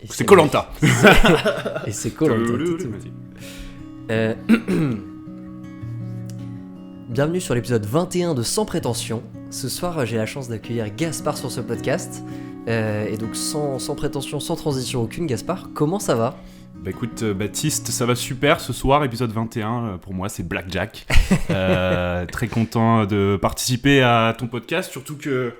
C'est Koh-Lanta. Et c'est Koh-Lanta. Bienvenue sur l'épisode 21 de Sans Prétention. Ce soir, j'ai la chance d'accueillir Gaspard sur ce podcast. Et donc, sans prétention, sans transition aucune, Gaspard, comment ça va ? Bah écoute Baptiste, ça va super ce soir, épisode 21, pour moi c'est Blackjack. Très content de participer à ton podcast, surtout que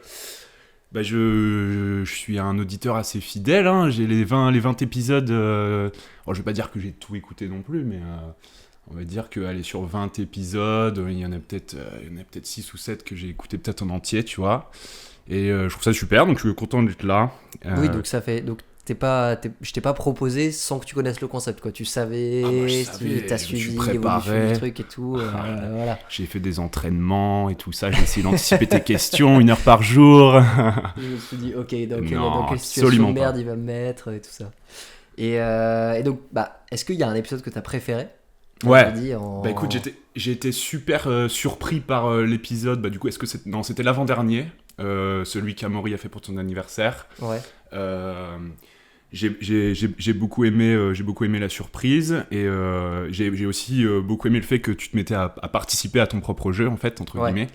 bah, je suis un auditeur assez fidèle, hein. J'ai les 20 épisodes, je vais pas dire que j'ai tout écouté non plus, mais on va dire que allez, sur 20 épisodes, il y en a peut-être 6 ou 7 que j'ai écouté peut-être en entier, tu vois. Et je trouve ça super, donc je suis content d'être là. Oui, donc ça fait... Donc... je t'ai pas proposé sans que tu connaisses le concept, quoi. Tu savais, t'as suivi l'évolution du truc et tout. Voilà. J'ai fait des entraînements et tout ça, j'ai essayé d'anticiper tes questions 1 heure par jour. Je me suis dit, ok, dans quelle situation de merde il va me mettre et tout ça. Et donc, est-ce qu'il y a un épisode que t'as préféré ? Ouais. Bah écoute, j'ai été super surpris par l'épisode. Bah du coup, c'était l'avant-dernier, celui qu'Amaury a fait pour ton anniversaire. Ouais. J'ai beaucoup aimé la surprise et j'ai aussi beaucoup aimé le fait que tu te mettais à participer à ton propre jeu en fait entre guillemets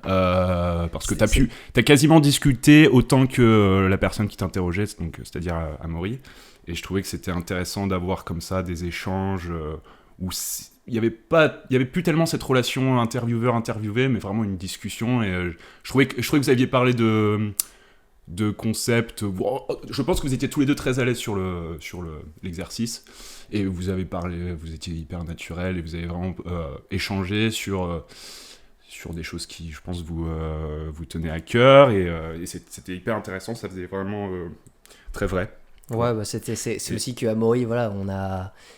parce que t'as quasiment discuté autant que la personne qui t'interrogeait, donc c'est-à-dire Amaury, et je trouvais que c'était intéressant d'avoir comme ça des échanges où il y avait plus tellement cette relation intervieweur-interviewé, mais vraiment une discussion, et je trouvais que vous aviez parlé de concepts. Je pense que vous étiez tous les deux très à l'aise sur l'exercice, et vous étiez hyper naturel, et vous avez vraiment échangé sur des choses qui, je pense, vous tenaient à cœur, et c'était hyper intéressant, ça faisait vraiment très vrai. Ouais, c'est aussi que Amaury, voilà,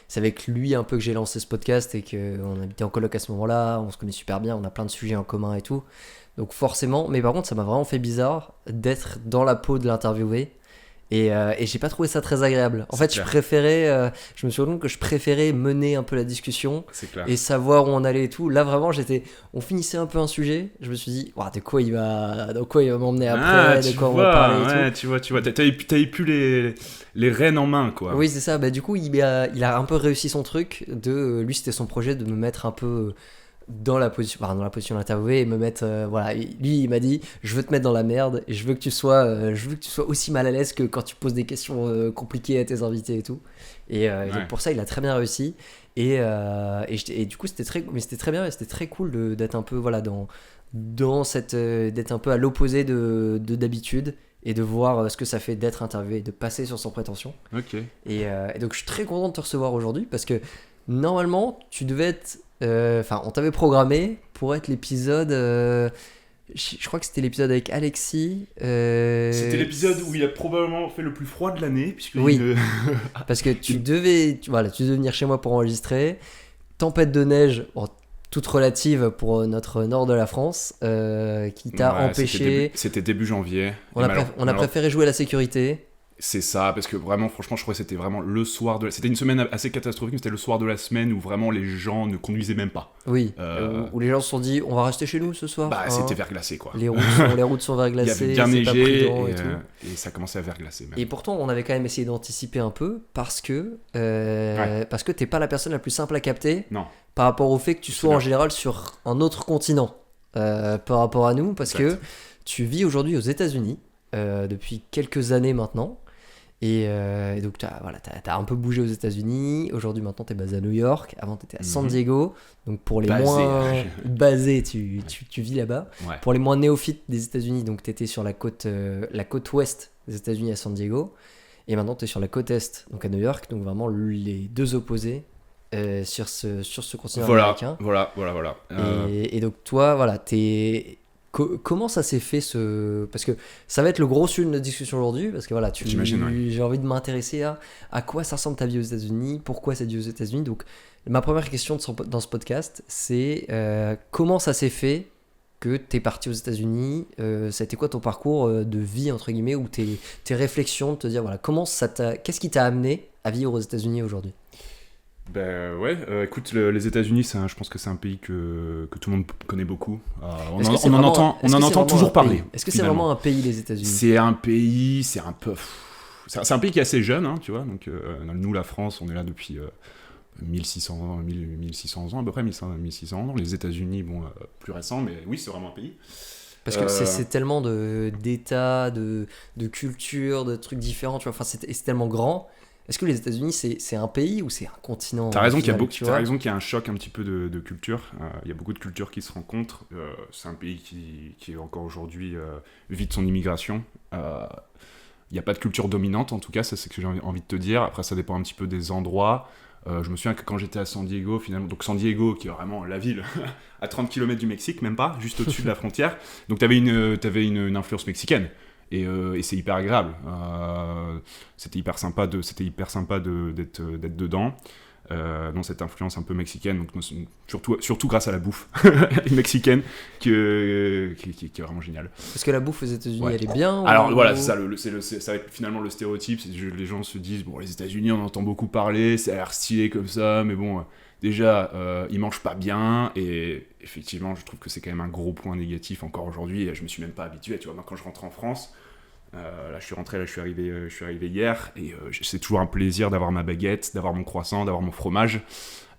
c'est avec lui un peu que j'ai lancé ce podcast, et qu'on habitait en coloc à ce moment-là, on se connaît super bien, on a plein de sujets en commun et tout. Donc forcément, mais par contre ça m'a vraiment fait bizarre d'être dans la peau de l'interviewé, et j'ai pas trouvé ça très agréable. En fait, je me suis rendu compte que je préférais mener un peu la discussion et savoir où on allait et tout. Là vraiment, on finissait un peu un sujet, je me suis dit, de quoi il va m'emmener après, de quoi on va parler et tout. Tu vois, t'avais plus les rênes en main, quoi. Oui, c'est ça. Du coup, il a un peu réussi son truc. Lui, c'était son projet de me mettre un peu dans la position de l'interviewé et me mettre lui il m'a dit, je veux te mettre dans la merde et je veux que tu sois aussi mal à l'aise que quand tu poses des questions compliquées à tes invités et tout, et donc pour ça il a très bien réussi, et du coup c'était très bien, et c'était très cool d'être un peu dans cette d'être un peu à l'opposé de d'habitude, et de voir ce que ça fait d'être interviewé, de passer sur Sans Prétention. Ok. Et donc je suis très content de te recevoir aujourd'hui, parce que normalement tu devais être on t'avait programmé pour être l'épisode, je crois que c'était l'épisode avec Alexis, c'était l'épisode où il a probablement fait le plus froid de l'année, puisque parce que tu devais venir chez moi pour enregistrer. Tempête de neige, toute relative pour notre nord de la France, qui t'a empêché. C'était début janvier. On a préféré jouer la sécurité. C'est ça, parce que vraiment, franchement, je crois que c'était vraiment le soir c'était une semaine assez catastrophique, mais c'était le soir de la semaine où vraiment les gens ne conduisaient même pas. Oui, où les gens se sont dit, on va rester chez nous ce soir. C'était verglacé, quoi. Les routes sont verglacées. Il y avait bien neigé, et ça commençait à verglacer même. Et pourtant, on avait quand même essayé d'anticiper un peu, parce que t'es pas la personne la plus simple à capter. Non. Par rapport au fait que tu sois en général sur un autre continent par rapport à nous, parce que tu vis aujourd'hui aux États-Unis depuis quelques années maintenant. Et donc t'as un peu bougé aux États-Unis. Aujourd'hui, maintenant, t'es basé à New York. Avant, t'étais à San Diego. Donc pour les moins basés, tu vis là-bas. Ouais. Pour les moins néophytes des États-Unis, donc t'étais sur la côte ouest des États-Unis à San Diego. Et maintenant, t'es sur la côte est, donc à New York. Donc vraiment les deux opposés sur ce continent américain. Voilà. Et donc toi, t'es... Comment ça s'est fait parce que ça va être le gros sujet de notre discussion aujourd'hui, parce que j'ai envie de m'intéresser à quoi ça ressemble ta vie aux États-Unis, pourquoi cette vie aux États-Unis. Donc ma première question dans ce podcast, c'est comment ça s'est fait que t'es parti aux États-Unis, ça a été quoi ton parcours de vie entre guillemets, ou tes réflexions de te dire qu'est-ce qui t'a amené à vivre aux États-Unis aujourd'hui? Écoute, les États-Unis, je pense que c'est un pays que tout le monde connaît beaucoup. On en entend toujours parler. Est-ce que c'est vraiment un pays, les États-Unis? C'est un pays, c'est un peu... c'est un pays qui est assez jeune, hein, tu vois. Donc, nous, la France, on est là depuis 1600 ans à peu près, 1600 ans. Les États-Unis, plus récent, mais oui, c'est vraiment un pays. Parce que c'est tellement d'états, de cultures, de trucs différents, tu vois. Enfin, c'est tellement grand. Est-ce que les États-Unis, c'est un pays ou c'est un continent? T'as raison qu'il y a un choc un petit peu de culture. Il y a beaucoup de cultures qui se rencontrent. C'est un pays qui encore aujourd'hui vit de son immigration. Il n'y a pas de culture dominante, en tout cas, ça c'est ce que j'ai envie de te dire. Après, ça dépend un petit peu des endroits. Je me souviens que quand j'étais à San Diego, finalement, donc San Diego, qui est vraiment la ville à 30 km du Mexique, même pas, juste au-dessus de la frontière, donc t'avais une influence mexicaine. Et c'est hyper agréable. C'était hyper sympa d'être dedans. Dans cette influence un peu mexicaine, donc surtout grâce à la bouffe mexicaine qui est vraiment géniale. Parce que la bouffe aux États-Unis, elle est bien. Alors voilà, c'est ça, ça va être finalement le stéréotype. Les gens se disent bon, les États-Unis, on entend beaucoup parler, ça a l'air stylé comme ça, mais bon, déjà, ils mangent pas bien, et effectivement, je trouve que c'est quand même un gros point négatif encore aujourd'hui. Et je me suis même pas habitué. Tu vois, moi, quand je rentre en France. Là, je suis arrivé hier, et c'est toujours un plaisir d'avoir ma baguette, d'avoir mon croissant, d'avoir mon fromage,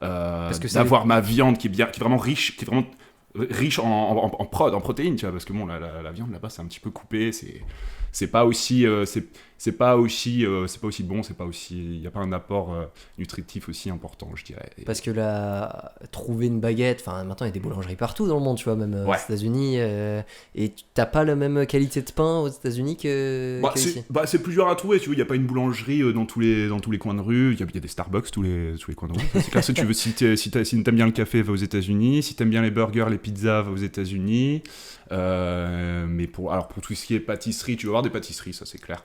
d'avoir ma viande qui est vraiment riche, en protéines, tu vois, parce que bon, la viande là-bas c'est un petit peu coupé, c'est pas aussi bon, il y a pas un apport nutritif aussi important, je dirais. Parce que trouver une baguette, enfin maintenant il y a des boulangeries partout dans le monde, tu vois, même aux États-Unis, et t'as pas la même qualité de pain aux États-Unis qu'ici. C'est plus dur à trouver, tu vois, il y a pas une boulangerie dans tous les coins de rue, il y a des Starbucks tous les coins de rue. C'est clair, si t'aimes bien le café, va aux États-Unis, si t'aimes bien les burgers, les pizzas, va aux États-Unis. Mais pour tout ce qui est pâtisserie, tu vas avoir des pâtisseries, ça c'est clair.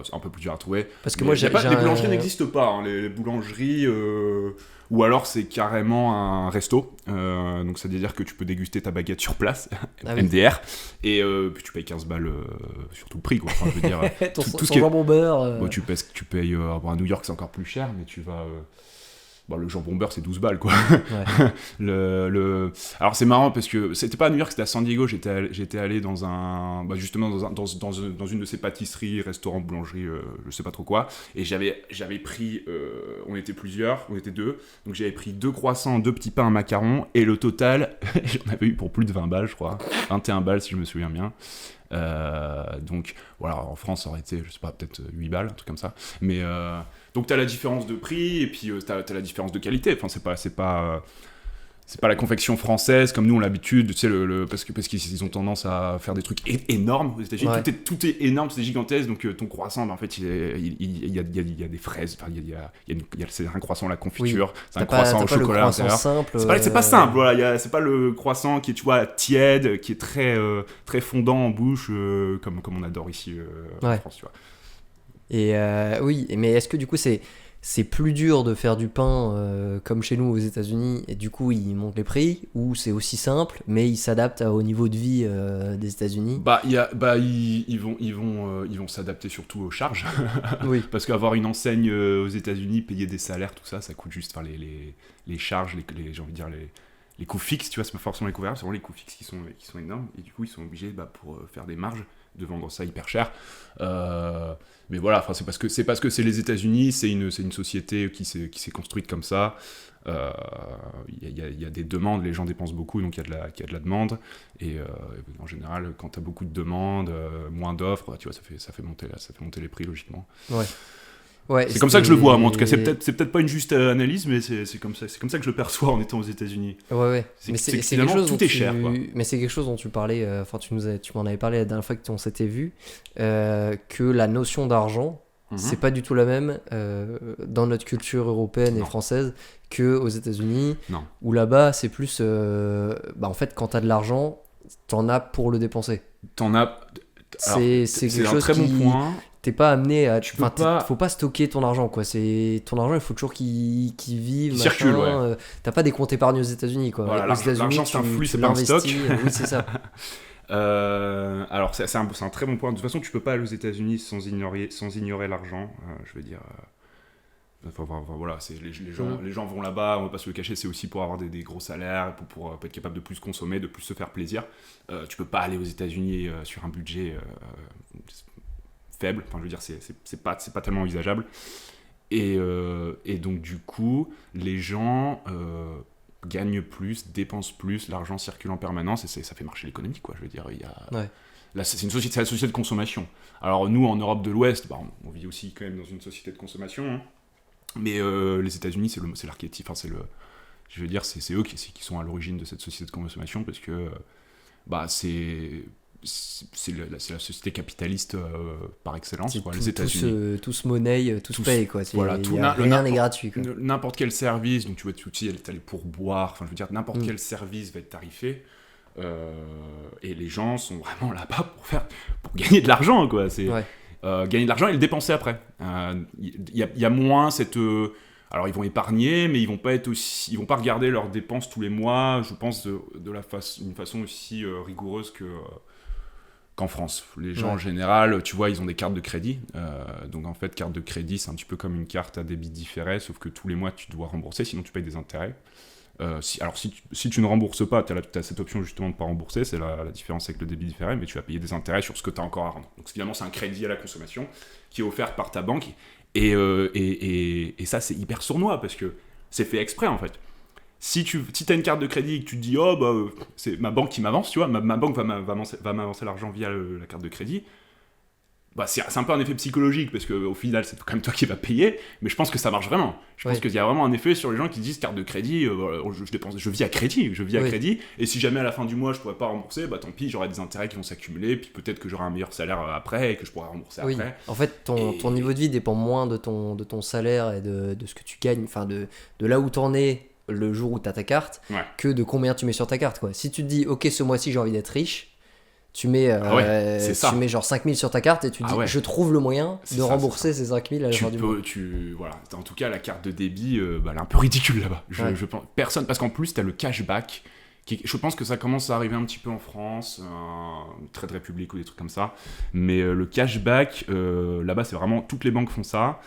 C'est un peu plus dur à trouver. Parce que moi, les boulangeries n'existent pas. Hein. Les boulangeries, ou alors c'est carrément un resto. Donc ça veut dire que tu peux déguster ta baguette sur place, MDR, et puis tu payes 15 balles sur tout le prix, quoi. Enfin, je veux dire, tout ce qui est jambon beurre. Bon, tu payes à New York, c'est encore plus cher, mais tu vas. Le jambon beurre c'est 12 balles, quoi. Ouais. Alors c'est marrant parce que c'était pas à New York, c'était à San Diego. J'étais allé dans justement dans une de ces pâtisseries, restaurants, boulangeries, je sais pas trop quoi, et j'avais pris, on était plusieurs, on était deux, donc j'avais pris 2 croissants, 2 petits pains, un macaron, et le total j'en avais eu pour plus de 20 balles, je crois, 21 balles si je me souviens bien. Donc voilà, en France ça aurait été, je sais pas, peut-être 8 balles, un truc comme ça, mais donc t'as la différence de prix, et puis t'as la différence de qualité. Enfin, c'est pas la confection française comme nous on a l'habitude, tu sais, parce qu'ils ont tendance à faire des trucs énormes aux États-Unis. Ouais. Tout est énorme, c'est gigantesque. Donc ton croissant, en fait, il y a des fraises. Enfin, c'est un croissant à la confiture, oui. C'est un croissant au chocolat à l'intérieur. C'est pas simple. Voilà, c'est pas le croissant qui est, tu vois, tiède, qui est très très fondant en bouche, comme on adore ici en France, tu vois. Et oui, mais est-ce que du coup c'est plus dur de faire du pain comme chez nous aux États-Unis, et du coup ils montent les prix, ou c'est aussi simple mais ils s'adaptent au niveau de vie des États-Unis? Ils vont s'adapter surtout aux charges. Oui. Parce qu'avoir une enseigne aux États-Unis, payer des salaires, tout ça coûte juste, enfin, les charges, j'ai envie de dire les coûts fixes, tu vois, c'est pas forcément les coûts variables, c'est vraiment les coûts fixes qui sont énormes, et du coup ils sont obligés pour faire des marges de vendre ça hyper cher. Mais voilà, enfin, c'est parce que c'est les États-Unis, c'est une société qui s'est construite comme ça. Il y a des demandes, les gens dépensent beaucoup, donc il y a de la demande. Et en général, quand tu as beaucoup de demandes, moins d'offres, tu vois, ça fait monter les prix logiquement. Ouais. Ouais, c'est comme ça que je le vois, moi. En tout cas, c'est peut-être pas une juste analyse, mais c'est comme ça que je le perçois en étant aux États-Unis. Ouais. Mais c'est finalement tout est cher, quoi. Mais c'est quelque chose dont tu parlais. Enfin, tu m'en avais parlé la dernière fois que on s'était vu, que la notion d'argent, c'est pas du tout la même dans notre culture européenne et française que aux États-Unis. Non. Où là-bas, c'est plus, en fait, quand t'as de l'argent, t'en as pour le dépenser. C'est quelque chose très bon point. T'es pas amené à... Faut pas stocker ton argent, quoi. Ton argent, il faut toujours qu'il vive, circule, ouais. T'as pas des comptes épargne aux États-Unis, quoi. Voilà, l'argent, c'est un flux, c'est pas un stock. Oui, c'est ça. Alors, c'est un très bon point. De toute façon, tu peux pas aller aux États-Unis sans ignorer l'argent. Je veux dire... voilà, les gens vont là-bas, on va pas se le cacher, c'est aussi pour avoir des gros salaires, pour être capable de plus consommer, de plus se faire plaisir. Tu peux pas aller aux États-Unis sur un budget... faible. Enfin, je veux dire, c'est pas tellement envisageable. Et donc, du coup, les gens gagnent plus, dépensent plus, l'argent circule en permanence, et ça fait marcher l'économie, quoi. Je veux dire, là, c'est la société de consommation. Alors, nous, en Europe de l'Ouest, on vit aussi quand même dans une société de consommation, hein. Mais les États-Unis, c'est l'archétype, enfin, je veux dire, c'est eux qui sont à l'origine de cette société de consommation, parce que c'est la société capitaliste par excellence, quoi. Les États-Unis. Tous monnaie, tous payent, quoi. Voilà, rien n'est gratuit, quoi. N'importe quel service, donc tu vois, t'as les pourboires, enfin je veux dire, n'importe quel service va être tarifé, et les gens sont vraiment là-bas pour gagner de l'argent, quoi. Gagner de l'argent et le dépenser après. Il y a moins cette... alors ils vont épargner, mais ils vont pas regarder leurs dépenses tous les mois, je pense, d'une façon aussi rigoureuse qu'en France. Les gens en général, tu vois, ils ont des cartes de crédit. Donc en fait, carte de crédit, c'est un petit peu comme une carte à débit différé, sauf que tous les mois, tu dois rembourser, sinon tu payes des intérêts. Si tu ne rembourses pas, tu as cette option justement de ne pas rembourser, c'est la différence avec le débit différé, mais tu vas payer des intérêts sur ce que tu as encore à rendre. Donc finalement, c'est un crédit à la consommation qui est offert par ta banque, et ça, c'est hyper sournois, parce que c'est fait exprès, en fait. Si tu as une carte de crédit et que tu te dis, c'est ma banque qui m'avance, tu vois, ma banque va m'avancer l'argent via la carte de crédit, c'est un peu un effet psychologique, parce qu'au final, c'est quand même toi qui vas payer, mais je pense que ça marche vraiment. Je pense qu'il y a vraiment un effet sur les gens qui disent, carte de crédit, je vis à crédit, et si jamais à la fin du mois, je pourrais pas rembourser, tant pis, j'aurai des intérêts qui vont s'accumuler, puis peut-être que j'aurai un meilleur salaire après, et que je pourrai rembourser après. En fait, ton niveau de vie dépend moins de ton salaire et de ce que tu gagnes, enfin de là où t'en es le jour où t'as ta carte, que de combien tu mets sur ta carte, quoi. Si tu te dis, ok, ce mois-ci, j'ai envie d'être riche, tu mets, tu mets genre 5000 sur ta carte et tu dis je trouve le moyen de rembourser ces 5000 à la fin du mois. Voilà. En tout cas, la carte de débit, elle est un peu ridicule là-bas. Je pense, personne, parce qu'en plus, tu as le cashback. Je pense que ça commence à arriver un petit peu en France, Trade Republic ou des trucs comme ça. Mais le cashback, là-bas, c'est vraiment toutes les banques font ça.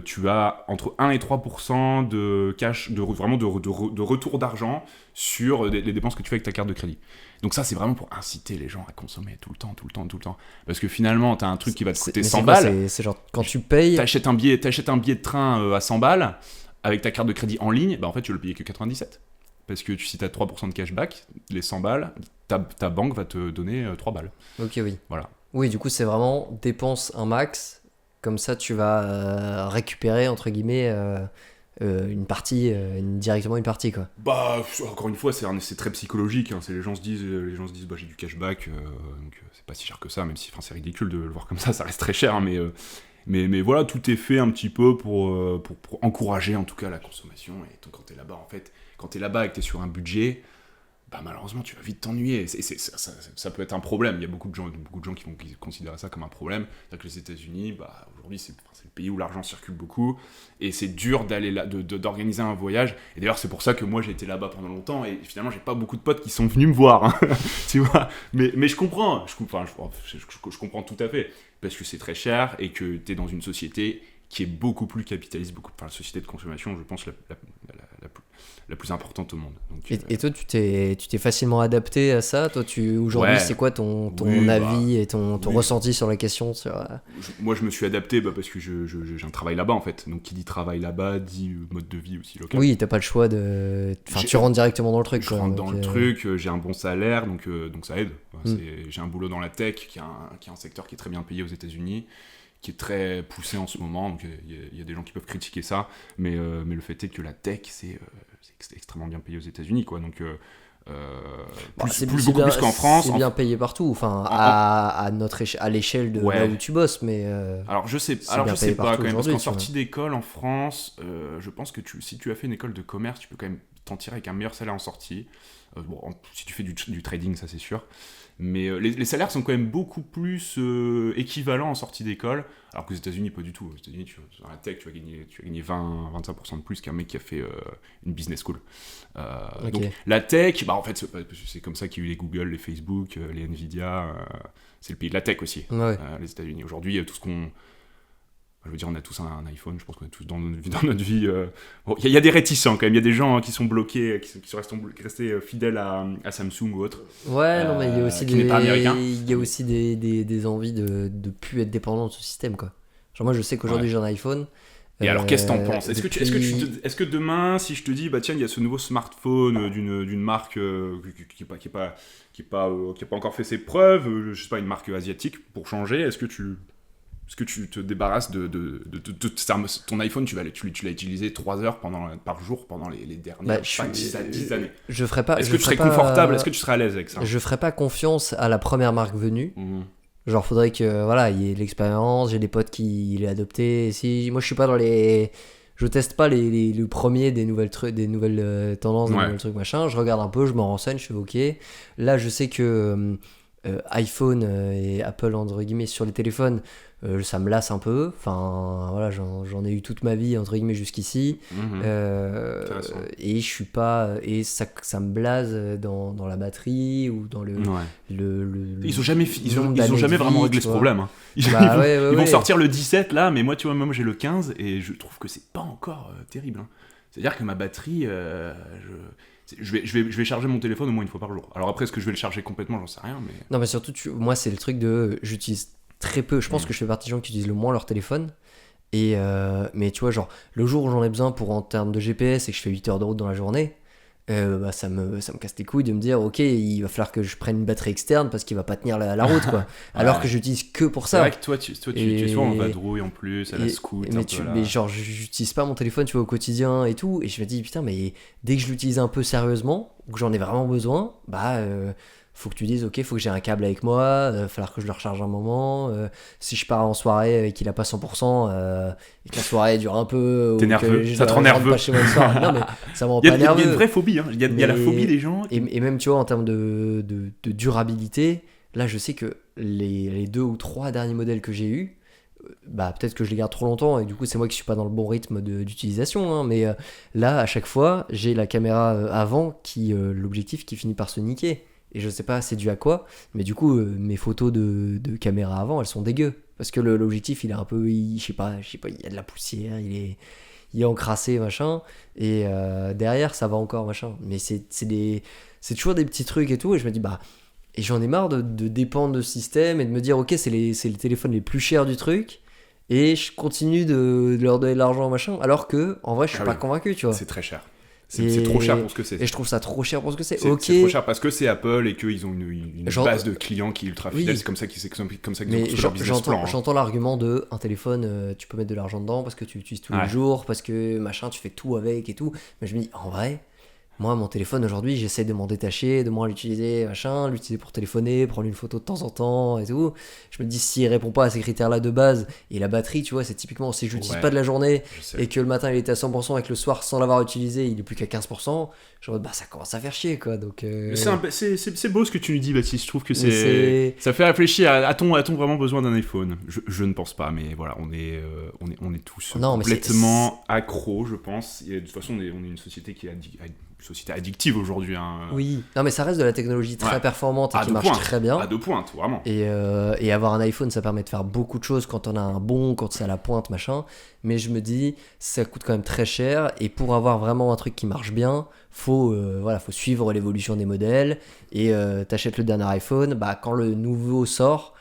Tu as entre 1 et 3% de cash, de retour d'argent sur les dépenses que tu fais avec ta carte de crédit. Donc ça, c'est vraiment pour inciter les gens à consommer tout le temps. Parce que finalement, tu as un truc qui va te coûter 100 balles. C'est genre, quand tu payes... T'achètes un billet de train à 100 balles, avec ta carte de crédit en ligne, en fait, tu vas le payer que 97. Parce que si tu as 3% de cashback, les 100 balles, ta banque va te donner 3 balles. Ok, oui. Voilà. Oui, du coup, c'est vraiment dépense un max... Comme ça, tu vas récupérer, entre guillemets, une partie, directement une partie, quoi. Encore une fois, c'est très psychologique, hein. Les gens se disent j'ai du cashback, donc c'est pas si cher que ça, même si c'est ridicule de le voir comme ça reste très cher, hein, mais voilà, tout est fait un petit peu pour encourager en tout cas la consommation. Et donc, quand t'es là-bas et que t'es sur un budget, malheureusement tu vas vite t'ennuyer. Ça peut être un problème. Il y a beaucoup de gens qui vont considérer ça comme un problème. C'est-à-dire que les États-Unis, aujourd'hui c'est le pays où l'argent circule beaucoup, et c'est dur d'organiser un voyage. Et d'ailleurs c'est pour ça que moi j'ai été là-bas pendant longtemps, et finalement j'ai pas beaucoup de potes qui sont venus me voir, hein. Tu vois, mais je comprends, je comprends tout à fait, parce que c'est très cher et que t'es dans une société qui est beaucoup plus capitaliste, la société de consommation, je pense, la plus importante au monde. Donc, et toi, tu t'es facilement adapté à ça. Toi, aujourd'hui, c'est quoi ton avis et ton ressenti sur la question Moi, je me suis adapté parce que j'ai un travail là-bas, en fait. Donc, qui dit travail là-bas, dit mode de vie aussi local. Oui, t'as pas le choix de... tu rentres directement dans le truc. Je rentre dans le truc, j'ai un bon salaire, donc ça aide. J'ai un boulot dans la tech, qui est un secteur qui est très bien payé aux États-Unis, qui est très poussé en ce moment, donc il y a des gens qui peuvent critiquer ça, mais le fait est que la tech, c'est extrêmement bien payé aux États-Unis, quoi. Donc beaucoup plus qu'en France. C'est bien payé partout, enfin à l'échelle de là où tu bosses, mais alors je sais pas quand même, parce qu'en sortie d'école en France, je pense que si tu as fait une école de commerce, tu peux quand même t'en tirer avec un meilleur salaire en sortie. Si tu fais du trading, ça c'est sûr. Mais les salaires sont quand même beaucoup plus équivalents en sortie d'école, alors qu'aux États-Unis, pas du tout. Aux États-Unis, dans la tech, tu vas gagner 20-25% de plus qu'un mec qui a fait une business school. Okay. Donc la tech, en fait, c'est comme ça qu'il y a eu les Google, les Facebook, les Nvidia. C'est le pays de la tech aussi, les États-Unis. Aujourd'hui, tout ce qu'on... Je veux dire, on a tous un iPhone, je pense qu'on a tous dans notre vie. Bon, y a des réticents quand même, il y a des gens qui sont bloqués, qui sont restés fidèles à Samsung ou autre. Ouais, non, mais il y a aussi qui n'est pas américain. Il y a aussi des envies de plus être dépendant de ce système, quoi. Genre, moi, je sais qu'aujourd'hui, j'ai un iPhone. Et alors, qu'est-ce que t'en penses ? Est-ce depuis... que demain, si je te dis, bah tiens, il y a ce nouveau smartphone d'une marque qui n'a pas encore fait ses preuves, je sais pas, une marque asiatique pour changer, est-ce que tu te débarrasses de ton iPhone, tu l'as utilisé 3 heures par jour pendant les dernières 10 années. Je ferais pas. Est-ce que tu serais confortable ? Est-ce que tu serais à l'aise avec ça ? Je ferais pas confiance à la première marque venue. Genre, faudrait que voilà, il y ait de l'expérience. J'ai des potes qui l'aient adopté. Moi, je suis pas dans les. Je teste pas le premier des nouvelles tendances, des nouvelles trucs machin. Je regarde un peu, je me renseigne, je fais ok. Là, je sais que iPhone et Apple entre guillemets sur les téléphones, ça me lasse un peu. Enfin, voilà, j'en ai eu toute ma vie entre guillemets jusqu'ici. Et je suis pas, et ça me blase dans la batterie ou dans le. Ils ont jamais vraiment réglé ce problème. Hein. Ils vont sortir le 17 là, mais moi j'ai le 15 et je trouve que c'est pas encore terrible. Hein. C'est-à-dire que ma batterie, je vais charger mon téléphone au moins une fois par jour. Alors après, est-ce que je vais le charger complètement ? J'en sais rien. Mais... Non, mais surtout, moi, c'est le truc j'utilise très peu. Je pense que je fais partie des gens qui utilisent le moins leur téléphone. Mais tu vois, genre, le jour où j'en ai besoin en termes de GPS et que je fais 8 heures de route dans la journée, ça me casse les couilles de me dire, ok, il va falloir que je prenne une batterie externe parce qu'il va pas tenir la route, quoi. Alors que j'utilise que pour ça. C'est vrai que toi, tu es souvent en vadrouille en plus, à la scout. Mais genre, j'utilise pas mon téléphone, tu vois, au quotidien et tout. Et je me dis, putain, mais dès que je l'utilise un peu sérieusement, ou que j'en ai vraiment besoin, faut que tu dises, ok, faut que j'ai un câble avec moi, il va falloir que je le recharge un moment. Si je pars en soirée et qu'il a pas 100%, et que la soirée dure un peu, t'es nerveux, ça te rend nerveux. Pas chez moi le soir. Non, mais ça me rend pas nerveux. Il y a une vraie phobie, hein. Il y a la phobie des gens. Et même, tu vois, en termes de durabilité, là, je sais que les 2 ou 3 derniers modèles que j'ai eus, peut-être que je les garde trop longtemps et du coup c'est moi qui suis pas dans le bon rythme d'utilisation, hein, mais là à chaque fois j'ai la caméra avant l'objectif qui finit par se niquer et je sais pas c'est dû à quoi, mais du coup mes photos de caméra avant elles sont dégueu parce que l'objectif il est un peu je sais pas il y a de la poussière, il est encrassé machin et derrière ça va encore machin, mais c'est toujours des petits trucs et tout et je me dis et j'en ai marre de dépendre de ce système et de me dire ok c'est les téléphones les plus chers du truc et je continue de leur donner de l'argent machin alors que en vrai je suis pas convaincu, tu vois. C'est très cher. C'est trop cher pour ce que c'est. Et je trouve ça trop cher pour ce que c'est. C'est trop cher parce que c'est Apple et qu'ils ont une base de clients qui est ultra fidèle. C'est comme ça qu'ils ont construit leur business plan. J'entends l'argument de un téléphone, tu peux mettre de l'argent dedans parce que tu l'utilises tous les jours, parce que machin, tu fais tout avec et tout. Mais je me dis, en vrai, moi, mon téléphone aujourd'hui, j'essaie de m'en détacher, de moins l'utiliser, l'utiliser pour téléphoner, prendre une photo de temps en temps et tout. Je me dis, s'il répond pas à ces critères-là de base, et la batterie, tu vois, c'est typiquement si je l'utilise pas de la journée et que le matin il était à 100% et que le soir, sans l'avoir utilisé, il est plus qu'à 15%, je me dis, ça commence à faire chier, quoi. Donc, c'est beau ce que tu nous dis, Baptiste. Je trouve que ça fait réfléchir. A-t-on vraiment besoin d'un iPhone ? Je ne pense pas, mais voilà, on est tous complètement accros, je pense. Et de toute façon, on est une société qui est société addictive aujourd'hui. Hein. Oui, non mais ça reste de la technologie très performante et qui marche très bien. À 2 pointes, vraiment. Et avoir un iPhone, ça permet de faire beaucoup de choses quand on a un bon, quand c'est à la pointe, machin. Mais je me dis, ça coûte quand même très cher. Et pour avoir vraiment un truc qui marche bien, faut suivre l'évolution des modèles. Et t'achètes le dernier iPhone, quand le nouveau sort,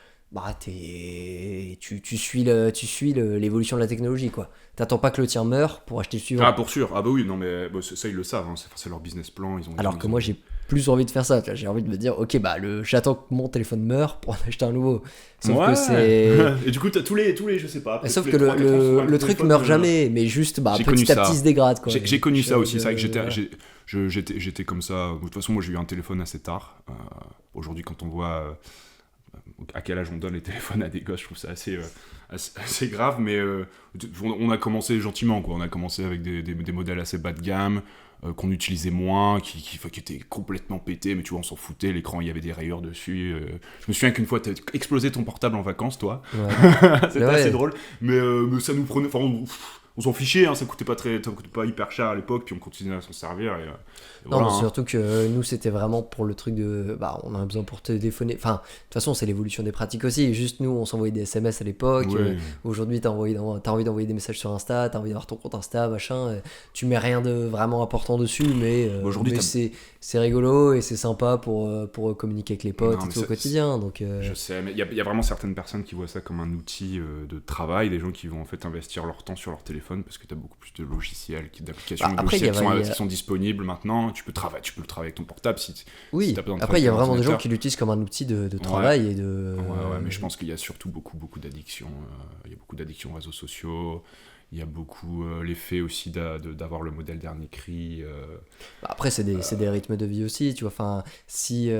tu suis l'évolution de la technologie, quoi. T'attends pas que le tien meure pour acheter le suivant. Ah, pour sûr. Ah, oui, non, mais ça, ils le savent. Hein. C'est leur business plan. Alors que moi, j'ai plus envie de faire ça. J'ai envie de me dire, ok, j'attends que mon téléphone meure pour en acheter un nouveau. Sauf que c'est. Et du coup, t'as tous les, je sais pas. Sauf que le truc meurt jamais, mais juste, petit à petit se dégrade, quoi. J'ai connu ça aussi. C'est vrai que j'étais comme ça. De toute façon, moi, j'ai eu un téléphone assez tard. Aujourd'hui, quand on voit à quel âge on donne les téléphones à des gosses, je trouve ça assez grave, mais on a commencé gentiment, quoi. On a commencé avec des modèles assez bas de gamme, qu'on utilisait moins, qui étaient complètement pétés, mais tu vois, on s'en foutait, l'écran, il y avait des rayures dessus. Je me souviens qu'une fois, t'as explosé ton portable en vacances, toi. Ouais. C'était assez drôle, mais ça nous prenait... on s'en fichait, hein, ça coûtait pas hyper cher à l'époque, puis on continuait à s'en servir. Et Non, voilà, surtout que nous, c'était vraiment pour le truc de. Bah, on a besoin pour téléphoner. Enfin, de toute façon, c'est l'évolution des pratiques aussi. Juste nous, on s'envoyait des SMS à l'époque. Ouais. Aujourd'hui, t'as envie d'envoyer des messages sur Insta, t'as envie d'avoir ton compte Insta, machin. Tu mets rien de vraiment important dessus, mais, Aujourd'hui, c'est rigolo et c'est sympa pour communiquer avec les potes Non, et tout au quotidien. Donc, Je sais, mais il y a vraiment certaines personnes qui voient ça comme un outil de travail, des gens qui vont en fait investir leur temps sur leur téléphone parce que tu as beaucoup plus de logiciels, d'applications qui sont disponibles maintenant. Tu peux le travailler avec ton portable si oui, t'as besoin de après il y a vraiment des gens ordinateur. qui l'utilisent comme un outil de travail et de. Ouais, mais je pense qu'il y a surtout beaucoup d'addictions. Il y a beaucoup d'addictions aux réseaux sociaux. Il y a beaucoup l'effet aussi d'avoir le modèle dernier cri. Après, c'est des rythmes de vie aussi, tu vois. Enfin, si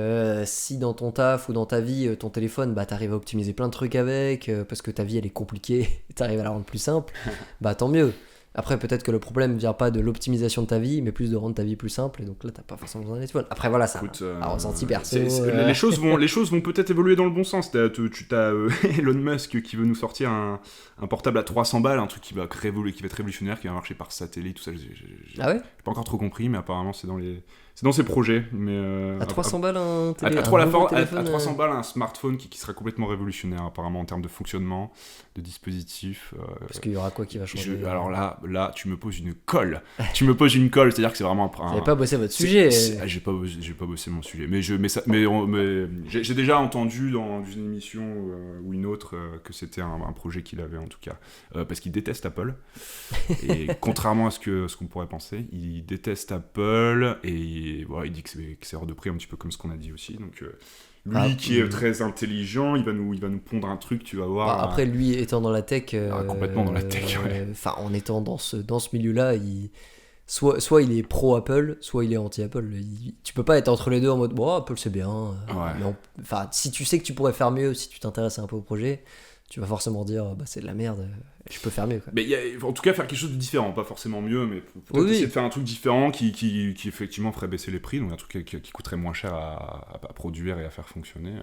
dans ton taf ou dans ta vie, ton téléphone, bah, t'arrives à optimiser plein de trucs avec, parce que ta vie, elle est compliquée, et t'arrives à la rendre plus simple, bah tant mieux. Après, peut-être que le problème vient pas de l'optimisation de ta vie, mais plus de rendre ta vie plus simple, et donc là, t'as pas forcément besoin d'un téléphone. Après, voilà, ça a ressenti perso. Les choses vont peut-être évoluer dans le bon sens. T'as Elon Musk qui veut nous sortir un portable à 300 balles, un truc qui va être révolutionnaire, qui va marcher par satellite, tout ça. Ah ouais ? J'ai pas encore trop compris, mais apparemment c'est dans ses projets. Mais à 300 balles un téléphone. téléphone, À 300 balles un smartphone qui sera complètement révolutionnaire apparemment en termes de fonctionnement, de dispositif. Parce qu'il y aura quoi qui va changer alors là, tu me poses une colle. C'est-à-dire que c'est vraiment Vous n'avez pas bossé votre sujet. J'ai pas bossé mon sujet. Mais j'ai déjà entendu dans une émission ou une autre que c'était un projet qu'il avait en tout cas. Parce qu'il déteste Apple. Et contrairement à ce qu'on pourrait penser, il déteste Apple et voilà, il dit que c'est hors de prix, un petit peu comme ce qu'on a dit aussi. Donc lui qui est très intelligent, il va nous pondre un truc, tu vas voir. Après, lui étant dans la tech, complètement dans la tech, ouais. Enfin, en étant dans ce milieu-là, soit il est pro Apple, soit il est anti Apple. Tu peux pas être entre les deux en mode bon, Apple c'est bien. Ouais. Mais si tu sais que tu pourrais faire mieux, si tu t'intéresses un peu au projet, tu vas forcément dire bah c'est de la merde, je peux faire mieux quoi. Mais en tout cas faire quelque chose de différent, pas forcément mieux, mais peut-être essayer de faire un truc différent qui effectivement ferait baisser les prix, donc un truc qui coûterait moins cher à produire et à faire fonctionner.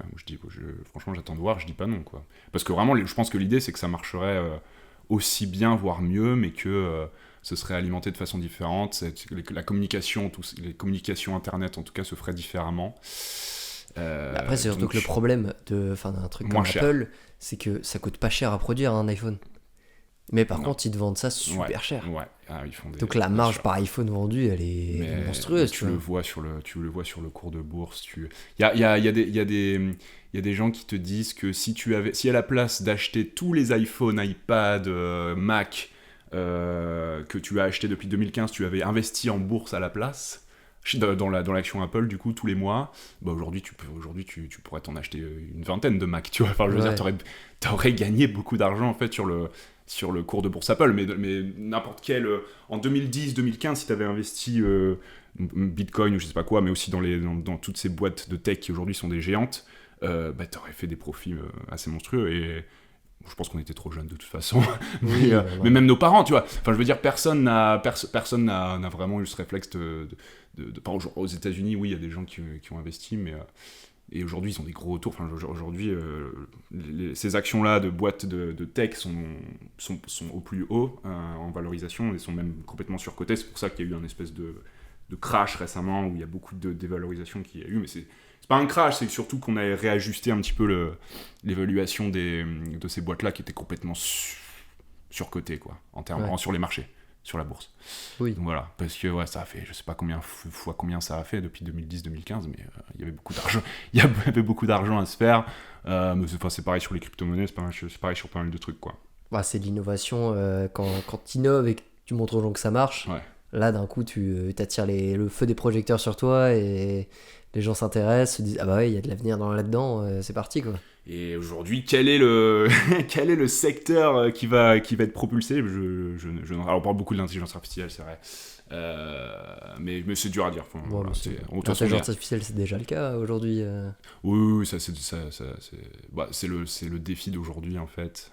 Franchement j'attends de voir, je dis pas non quoi. Parce que vraiment je pense que l'idée c'est que ça marcherait aussi bien, voire mieux, mais que ce serait alimenté de façon différente, la communication, les communications internet en tout cas se feraient différemment. Après c'est surtout que le problème d'un truc comme Apple, c'est que ça coûte pas cher à produire un iPhone. Mais par contre, ils te vendent ça super cher. Ouais. Ils font donc la marge par iPhone vendu, elle est monstrueuse. Tu le vois sur le cours de bourse. Il y a des gens qui te disent que si à la place d'acheter tous les iPhones, iPad, Mac que tu as acheté depuis 2015, tu avais investi en bourse à la place. Dans l'action Apple du coup tous les mois, bah aujourd'hui tu pourrais t'en acheter une vingtaine de Mac, tu vois. Enfin je veux dire t'aurais gagné beaucoup d'argent en fait sur le cours de bourse Apple, mais n'importe quel en 2010-2015 si t'avais investi Bitcoin ou je sais pas quoi, mais aussi dans toutes ces boîtes de tech qui aujourd'hui sont des géantes, bah t'aurais fait des profits assez monstrueux. Et je pense qu'on était trop jeunes de toute façon, mais même nos parents, tu vois. Enfin, je veux dire, personne n'a vraiment eu ce réflexe aux États-Unis, oui, il y a des gens qui ont investi, mais et aujourd'hui ils ont des gros retours. Enfin, aujourd'hui, ces actions-là de boîtes de tech sont au plus haut en valorisation et sont même complètement surcotées. C'est pour ça qu'il y a eu un espèce de crash récemment où il y a beaucoup de dévalorisation qu'il y a eu, mais c'est pas un crash, c'est surtout qu'on a réajusté un petit peu l'évaluation de ces boîtes-là qui étaient complètement surcotées, quoi, sur les marchés, sur la bourse. Oui. Donc voilà, parce que ça a fait, je sais pas combien ça a fait depuis 2010-2015, mais il y avait beaucoup d'argent. Il y avait beaucoup d'argent à se faire. Mais c'est pareil sur les crypto-monnaies, c'est pareil sur pas mal de trucs, quoi. Bah, c'est de l'innovation quand tu innoves et que tu montres aux gens que ça marche. Ouais. Là, d'un coup, tu attires le feu des projecteurs sur toi et les gens s'intéressent, se disent ah bah ouais, il y a de l'avenir là-dedans, c'est parti quoi. Et aujourd'hui, quel est le secteur qui va être propulsé? Alors on parle beaucoup de l'intelligence artificielle, c'est vrai, mais c'est dur à dire. Enfin, bon, l'intelligence artificielle, c'est déjà le cas aujourd'hui. Oui, ça c'est le défi d'aujourd'hui en fait.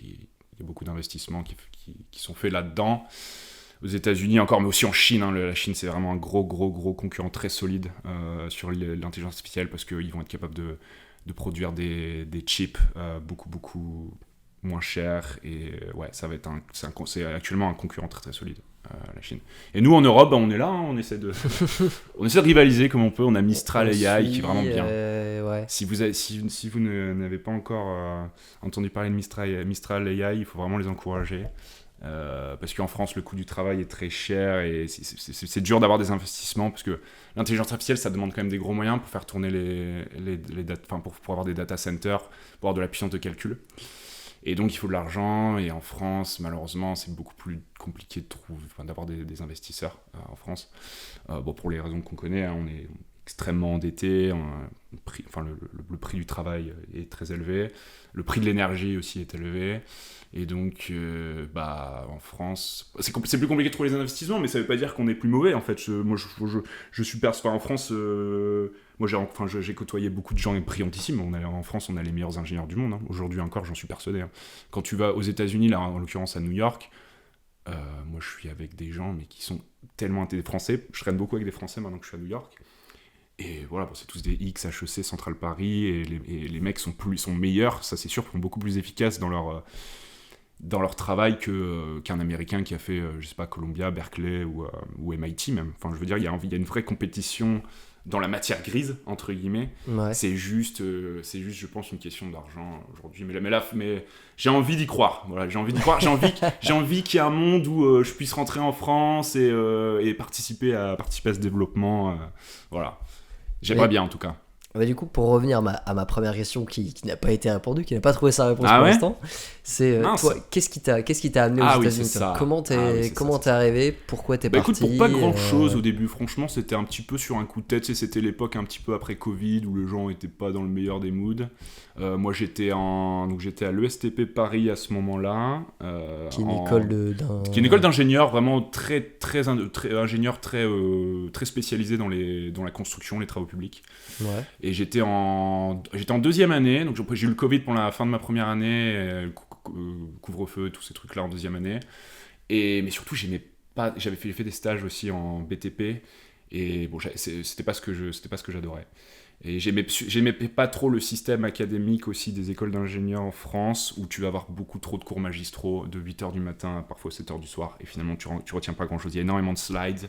Il y a beaucoup d'investissements qui sont faits là-dedans. Aux États-Unis encore, mais aussi en Chine. La Chine, c'est vraiment un gros concurrent très solide sur l'intelligence artificielle parce qu'ils vont être capables de produire des chips beaucoup moins cher, et ouais, ça va être c'est actuellement un concurrent très très solide, la Chine. Et nous en Europe, on est là, hein, on essaie de rivaliser comme on peut. On a Mistral AI qui est vraiment bien. Ouais. Si vous n'avez pas encore entendu parler de Mistral AI, il faut vraiment les encourager. Parce qu'en France, le coût du travail est très cher et c'est dur d'avoir des investissements, parce que l'intelligence artificielle, ça demande quand même des gros moyens pour faire tourner pour avoir des data centers, pour avoir de la puissance de calcul. Et donc il faut de l'argent, et en France, malheureusement, c'est beaucoup plus compliqué d'avoir des investisseurs en France. Pour les raisons qu'on connaît, hein, on est extrêmement endetté, le prix du travail est très élevé, le prix de l'énergie aussi est élevé. Et donc, en France, c'est plus compliqué de trouver les investissements, mais ça veut pas dire qu'on est plus mauvais. En fait, je suis en France, moi j'ai côtoyé beaucoup de gens brillantissimes. En France, on a les meilleurs ingénieurs du monde. Hein. Aujourd'hui encore, j'en suis persuadé. Hein. Quand tu vas aux États-Unis, là, en l'occurrence à New York, moi je suis avec des gens mais qui sont tellement français. Je traîne beaucoup avec des Français maintenant que je suis à New York. Et voilà, c'est tous des X, HEC, Central Paris, et les mecs sont meilleurs, ça c'est sûr, sont beaucoup plus efficaces dans leur travail qu'un Américain qui a fait, je sais pas, Columbia, Berkeley ou MIT même. Enfin, je veux dire, il y a une vraie compétition dans la matière grise, entre guillemets. Ouais. C'est juste, je pense, une question d'argent aujourd'hui. Mais j'ai envie d'y croire. Voilà, j'ai envie d'y croire. J'ai envie qu'il y ait un monde où je puisse rentrer en France et participer à ce développement. Voilà. J'aimerais bien, en tout cas. Bah, du coup, pour revenir à ma première question qui n'a pas été répondue, qui n'a pas trouvé sa réponse pour ouais l'instant, c'est toi, qu'est-ce qui t'a amené aux États-Unis, Comment t'es arrivé, pourquoi t'es parti? Écoute, pour pas grand chose au début, franchement, c'était un petit peu sur un coup de tête. C'était l'époque un petit peu après Covid où les gens étaient pas dans le meilleur des moods. Moi, j'étais à l'ESTP Paris à ce moment-là. Qui est une école d'ingénieurs, vraiment très ingénieur, très spécialisé dans la construction, les travaux publics. Ouais. Et j'étais en deuxième année, donc j'ai eu le Covid pour la fin de ma première année, couvre-feu, tous ces trucs-là en deuxième année. Mais surtout, j'avais fait des stages aussi en BTP, et bon, c'était pas ce que j'adorais. Et j'aimais pas trop le système académique aussi des écoles d'ingénieurs en France, où tu vas avoir beaucoup trop de cours magistraux de 8h du matin à parfois 7h du soir, et finalement tu retiens pas grand-chose. Il y a énormément de slides.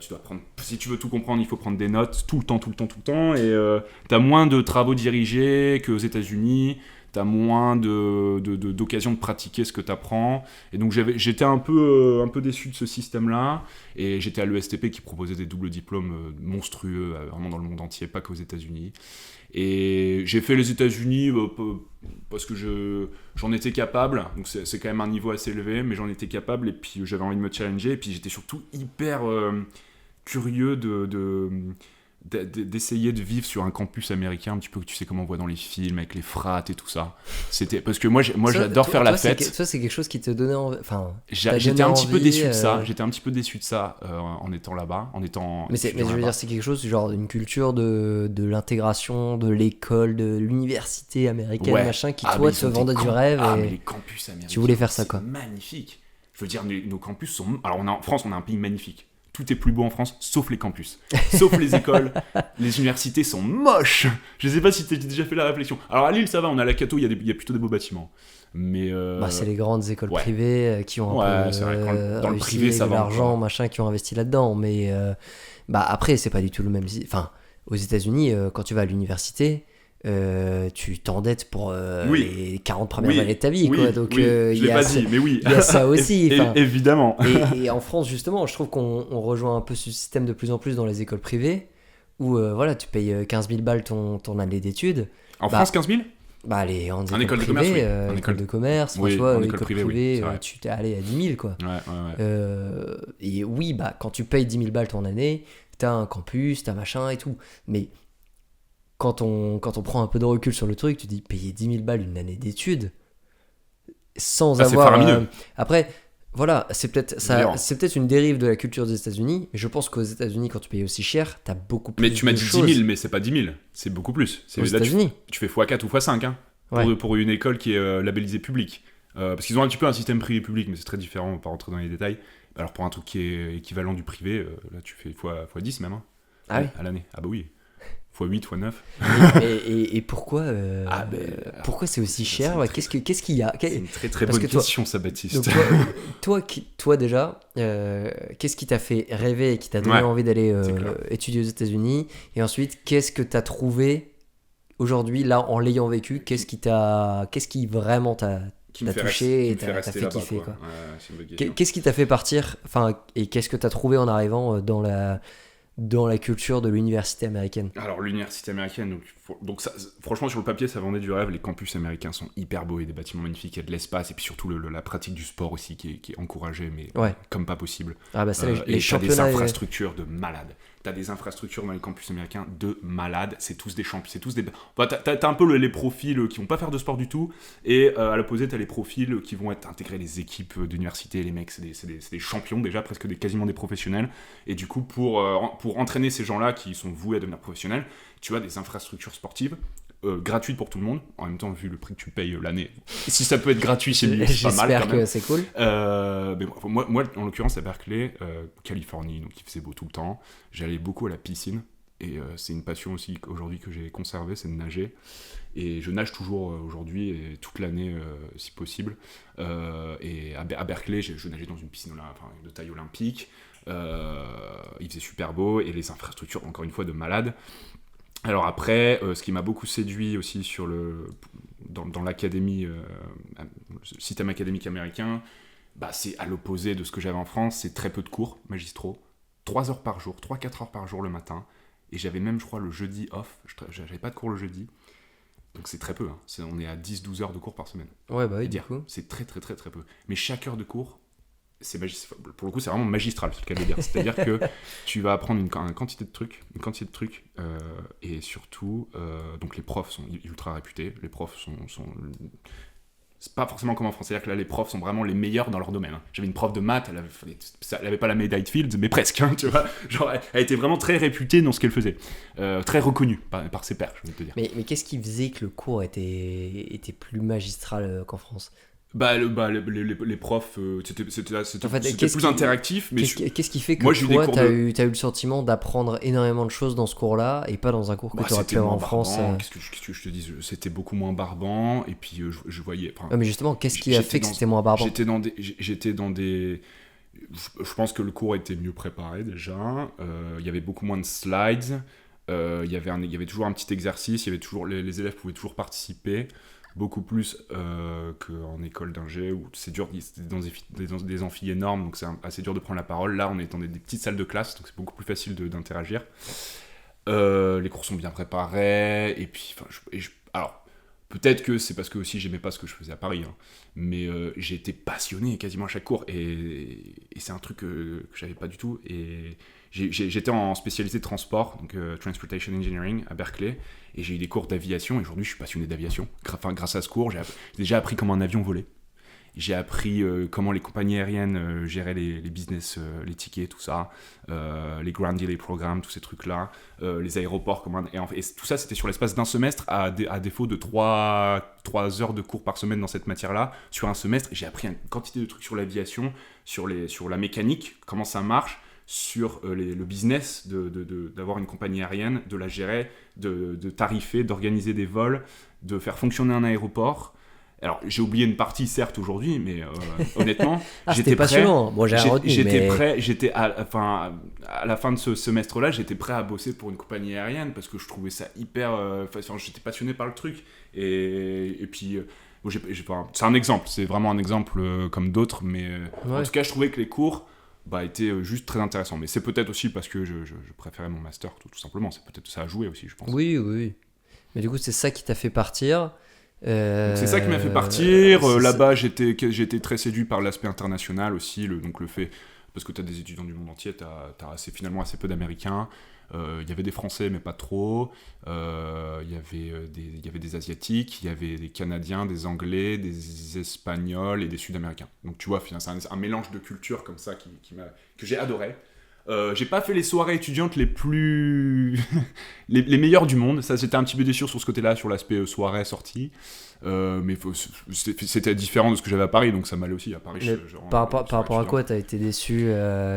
Tu dois prendre, si tu veux tout comprendre, il faut prendre des notes tout le temps, et t'as moins de travaux dirigés qu'aux États-Unis, t'as moins d'occasions de pratiquer ce que t'apprends, et donc j'étais un peu déçu de ce système-là, et j'étais à l'ESTP qui proposait des doubles diplômes monstrueux, vraiment dans le monde entier, pas qu'aux États-Unis. Et j'ai fait les États-Unis parce que j'en étais capable, donc c'est quand même un niveau assez élevé, mais j'en étais capable, et puis j'avais envie de me challenger, et puis j'étais surtout hyper curieux d'essayer de vivre sur un campus américain, un petit peu que tu sais comment on voit dans les films avec les frates et tout ça. C'était parce que moi j'adore faire la fête. Ça c'est quelque chose qui te donnait j'étais un petit peu déçu de ça. J'étais un petit peu déçu de ça en étant là-bas, mais je veux dire, c'est quelque chose genre une culture de l'intégration de l'école, de l'université américaine, machin, qui toi te vendait du rêve. Mais les campus américains, tu voulais faire ça, quoi. C'est magnifique. Je veux dire, nos campus sont. Alors en France, on a un pays magnifique. Tout est plus beau en France, sauf les campus. Sauf les écoles. Les universités sont moches. Je sais pas si t'as déjà fait la réflexion. Alors à Lille, ça va, on a la Cato, il y a plutôt des beaux bâtiments. Mais c'est les grandes écoles privées qui ont un peu c'est vrai, dans le privé, ça de va l'argent, machin, qui ont investi là-dedans. Mais après, c'est pas du tout le même. Enfin, aux États-Unis, quand tu vas à l'université, tu t'endettes pour les 40 premières années de ta vie, quoi. Donc je l'ai pas dit, mais oui, il y a ça aussi. Évidemment. Et en France, justement, je trouve qu'on rejoint un peu ce système de plus en plus dans les écoles privées, où tu payes 15 000 balles ton année d'études. En France, 15 000 en école privée, en école de commerce, tu vois, en école privée, tu t'es allé à 10 000, quoi. Et oui, quand tu payes 10 000 balles ton année, t'as un campus, t'as machin et tout. Mais quand on prend un peu de recul sur le truc, tu dis payer 10 000 balles une année d'études sans avoir. C'est faramineux. Après, voilà, c'est peut-être une dérive de la culture des États-Unis. Mais je pense qu'aux États-Unis, quand tu payes aussi cher, t'as beaucoup plus. Mais tu m'as dit 10 000, mais c'est pas 10 000, c'est beaucoup plus. Aux États-Unis. Tu fais x4 ou x5 pour une école qui est labellisée publique. Parce qu'ils ont un petit peu un système privé-public, mais c'est très différent, on va pas rentrer dans les détails. Alors pour un truc qui est équivalent du privé, là tu fais x10 même. Ah oui. À l'année. Ah bah oui. x8, x9. Et pourquoi, pourquoi c'est aussi cher? Qu'est-ce qu'il y a? C'est une très très bonne question, ça, Baptiste. Donc, toi déjà, qu'est-ce qui t'a fait rêver et qui t'a donné envie d'aller étudier aux États-Unis? Et ensuite, qu'est-ce que t'as trouvé aujourd'hui, là, en l'ayant vécu? Qu'est-ce qui vraiment t'a touché et t'a fait kiffer, quoi. Qu'est-ce qui t'a fait partir, et qu'est-ce que t'as trouvé en arrivant dans la culture de l'université américaine? Alors, l'université américaine, donc ça, franchement, sur le papier, ça vendait du rêve. Les campus américains sont hyper beaux, il y a des bâtiments magnifiques, il y a de l'espace, et puis surtout la pratique du sport aussi qui est encouragée, mais comme pas possible. Ah bah ça, les championnats... T'as des infrastructures de malades. T'as des infrastructures dans les campus américains de malades. C'est tous des champions. C'est tous des... T'as un peu les profils qui vont pas faire de sport du tout, et à l'opposé, t'as les profils qui vont être intégrés les équipes d'université. Les mecs, c'est des champions déjà, presque quasiment des professionnels. Et du coup, pour entraîner ces gens-là qui sont voués à devenir professionnels, tu as des infrastructures sportives gratuites pour tout le monde. En même temps, vu le prix que tu payes l'année, si ça peut être gratuit, c'est pas mal. J'espère que c'est cool. Mais moi, en l'occurrence, à Berkeley, Californie, donc il faisait beau tout le temps. J'allais beaucoup à la piscine. Et c'est une passion aussi aujourd'hui que j'ai conservée, c'est de nager. Et je nage toujours aujourd'hui et toute l'année si possible. Et à Berkeley, je nageais dans une piscine de taille olympique. Il faisait super beau et les infrastructures, encore une fois, de malades. Alors après, ce qui m'a beaucoup séduit aussi dans l'académie, le système académique américain, c'est à l'opposé de ce que j'avais en France, c'est très peu de cours magistraux. 3 heures par jour, 3-4 heures par jour le matin. Et j'avais même, je crois, le jeudi off. J'avais pas de cours le jeudi. Donc c'est très peu. On est à 10-12 heures de cours par semaine. Ouais, bah oui, du coup. C'est très, très, très, très peu. Mais chaque heure de cours, pour le coup, c'est vraiment magistral, c'est le cas de le dire. C'est-à-dire que tu vas apprendre une quantité de trucs, et surtout, donc les profs sont ultra réputés. Les profs sont c'est pas forcément comme en France, c'est-à-dire que là, les profs sont vraiment les meilleurs dans leur domaine. J'avais une prof de maths, elle avait pas la médaille de Fields, mais presque, tu vois. Genre, elle était vraiment très réputée dans ce qu'elle faisait, très reconnue par ses pairs, je vais te dire. Mais qu'est-ce qui faisait que le cours était plus magistral qu'en France? Les profs, c'était plus interactif. Mais qu'est-ce qui fait que toi, t'as eu le sentiment d'apprendre énormément de choses dans ce cours-là et pas dans un cours que tu aurais pu avoir en France? Qu'est-ce que je te dis, c'était beaucoup moins barbant, et puis je voyais... mais justement, qu'est-ce qui a fait que c'était moins barbant? J'étais dans des... Je pense que le cours était mieux préparé déjà, il y avait beaucoup moins de slides, il y avait toujours un petit exercice, il y avait toujours, les élèves pouvaient toujours participer, beaucoup plus qu'en école d'ingé où c'est dur, c'était dans des amphis énormes, donc c'est assez dur de prendre la parole. Là, on est dans des petites salles de classe, donc c'est beaucoup plus facile d'interagir. Les cours sont bien préparés, et puis, alors, peut-être que c'est parce que aussi j'aimais pas ce que je faisais à Paris, mais j'ai été passionné quasiment à chaque cours, et c'est un truc que j'avais pas du tout. Et j'étais en spécialité de transport, donc Transportation Engineering à Berkeley, et j'ai eu des cours d'aviation, et aujourd'hui je suis passionné d'aviation. Grâce à ce cours, j'ai déjà appris comment un avion volait. J'ai appris comment les compagnies aériennes géraient les business, les tickets, tout ça, les ground delay programmes, tous ces trucs-là, les aéroports, et tout ça c'était sur l'espace d'un semestre, à défaut de 3 heures de cours par semaine dans cette matière-là. Sur un semestre, j'ai appris une quantité de trucs sur l'aviation, sur la mécanique, comment ça marche, sur le business d'avoir une compagnie aérienne, de la gérer, de tarifer, d'organiser des vols, de faire fonctionner un aéroport. Alors, j'ai oublié une partie, certes, aujourd'hui, mais honnêtement, j'étais passionnant. Bon, j'étais à la fin de ce semestre-là, j'étais prêt à bosser pour une compagnie aérienne parce que je trouvais ça hyper... j'étais passionné par le truc. Et puis... c'est un exemple, c'est vraiment un exemple comme d'autres, mais en tout cas, je trouvais que les cours étaient juste très intéressants. Mais c'est peut-être aussi parce que je préférais mon master, tout simplement. C'est peut-être ça a joué aussi, je pense. Oui. Mais du coup, c'est ça qui t'a fait partir. Donc c'est ça qui m'a fait partir. Là-bas, j'étais très séduit par l'aspect international aussi, le fait, parce que tu as des étudiants du monde entier, tu as finalement assez peu d'Américains. Il y avait des Français, mais pas trop. Il y avait des Asiatiques, il y avait des Canadiens, des Anglais, des Espagnols et des Sud-Américains. Donc tu vois, c'est un mélange de cultures comme ça que j'ai adoré. J'ai pas fait les soirées étudiantes les plus les meilleures du monde. Ça, j'étais un petit peu déçu sur ce côté-là, sur l'aspect soirée sortie. Mais c'était différent de ce que j'avais à Paris, donc ça m'allait aussi à Paris. Par rapport à quoi t'as été déçu?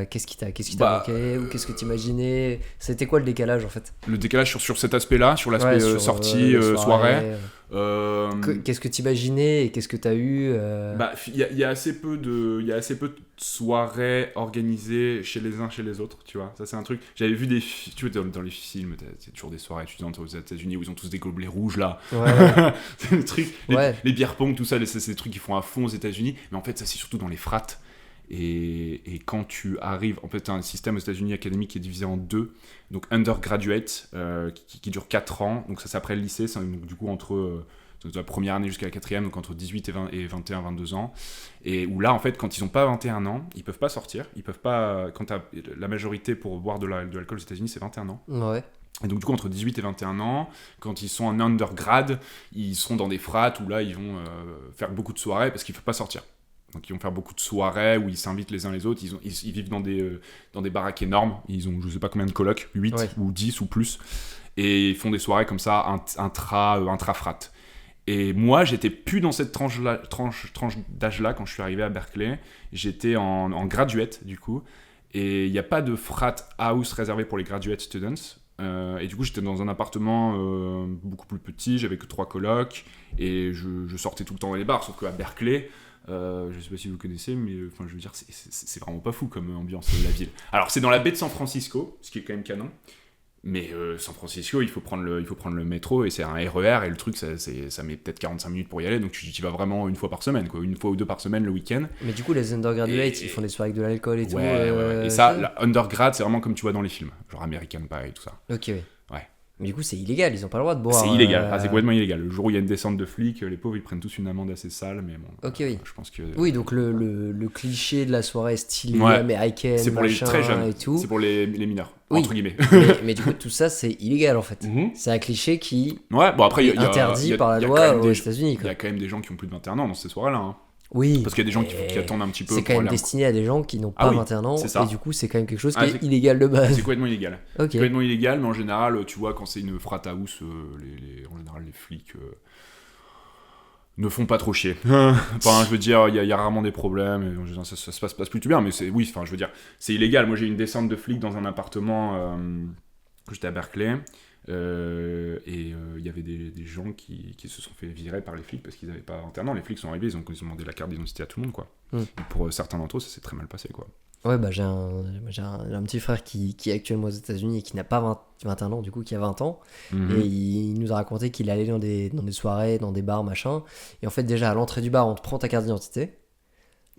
Qu'est-ce qui t'a manqué, ou qu'est-ce que t'imaginais? C'était quoi le décalage en fait? Le décalage sur cet aspect-là, sur l'aspect sortie, soirée. Qu'est-ce que t'imaginais et qu'est-ce que t'as eu? Il y a assez peu de soirées organisées chez les uns chez les autres, tu vois. Ça c'est un truc. J'avais vu tu vois, dans les films, c'est toujours des soirées étudiantes aux États-Unis où ils ont tous des gobelets rouges là. Ouais. C'est le truc. Les bières pong, tout ça, c'est des trucs qu'ils font à fond aux États-Unis. Mais en fait, ça c'est surtout dans les frates. Et quand tu arrives, en fait, tu as un système aux États-Unis académique qui est divisé en deux. Donc undergraduate, qui dure 4 ans. Donc ça s'appelle lycée. Donc, du coup, entre la première année jusqu'à la quatrième, donc entre 18 et 21, 22 ans. Et où là, en fait, quand ils n'ont pas 21 ans, ils peuvent pas sortir. Ils peuvent pas. Quand la majorité pour boire de l'alcool aux États-Unis, c'est 21 ans. Ouais. Et donc, du coup, entre 18 et 21 ans, quand ils sont en undergrad, ils seront dans des frates où là, ils vont faire beaucoup de soirées parce qu'ils ne peuvent pas sortir. Donc ils vont faire beaucoup de soirées où ils s'invitent les uns les autres, ils vivent dans des baraques énormes, ils ont je sais pas combien de colocs, 8 ou 10 ou plus, et ils font des soirées comme ça, intra-frat. Et moi j'étais plus dans cette tranche d'âge-là quand je suis arrivé à Berkeley, j'étais en graduate du coup, et il n'y a pas de frat house réservé pour les graduate students. Et du coup j'étais dans un appartement beaucoup plus petit, j'avais que 3 colocs, et je sortais tout le temps dans les bars, sauf qu'à Berkeley, je sais pas si vous connaissez, mais je veux dire, c'est vraiment pas fou comme ambiance la ville. Alors c'est dans la baie de San Francisco, ce qui est quand même canon, mais San Francisco, il faut prendre le métro, et c'est un RER, et le truc ça met peut-être 45 minutes pour y aller, donc tu y vas vraiment une fois par semaine, quoi, une fois ou deux par semaine le week-end. Mais du coup les undergraduates, ils font des soirées avec de l'alcool et tout. Et ça, la undergrad, c'est vraiment comme tu vois dans les films, genre American Pie et tout ça. Ok, oui. Ouais. Mais du coup, c'est illégal, ils ont pas le droit de boire. C'est illégal, c'est complètement illégal. Le jour où il y a une descente de flics, les pauvres ils prennent tous une amende assez sale, mais bon. Ok, oui. Je pense que. Oui, donc le cliché de la soirée stylée américaine, c'est pour les très jeunes et tout. C'est pour les mineurs, oui. entre guillemets. mais du coup, tout ça, c'est illégal en fait. C'est un cliché qui après, est interdit par la loi aux États-Unis. Il y a quand même des gens qui ont plus de 21 ans dans ces soirées-là. Hein. Oui. Parce qu'il y a des gens qui attendent un petit peu. C'est quand même destiné à des gens qui n'ont pas 21 ans. Et du coup, c'est quand même quelque chose qui est illégal de base. C'est complètement illégal. Okay. C'est complètement illégal, mais en général, tu vois, quand c'est une frat house, en général, les flics ne font pas trop chier. Enfin, je veux dire, il y a rarement des problèmes. Et en général, ça se passe plutôt bien, mais je veux dire, c'est illégal. Moi, j'ai eu une descente de flics dans un appartement. J'étais à Berkeley. Et il y avait des gens qui se sont fait virer par les flics parce qu'ils n'avaient pas 21 ans. Les flics sont arrivés, ils ont demandé la carte d'identité à tout le monde, quoi. Et pour certains d'entre eux, ça s'est très mal passé, quoi. Ouais, j'ai un petit frère qui est actuellement aux États-Unis et qui n'a pas 21 ans, du coup, qui a 20 ans. Et il nous a raconté qu'il allait dans des soirées, dans des bars, machin. Et en fait, déjà, à l'entrée du bar, on te prend ta carte d'identité.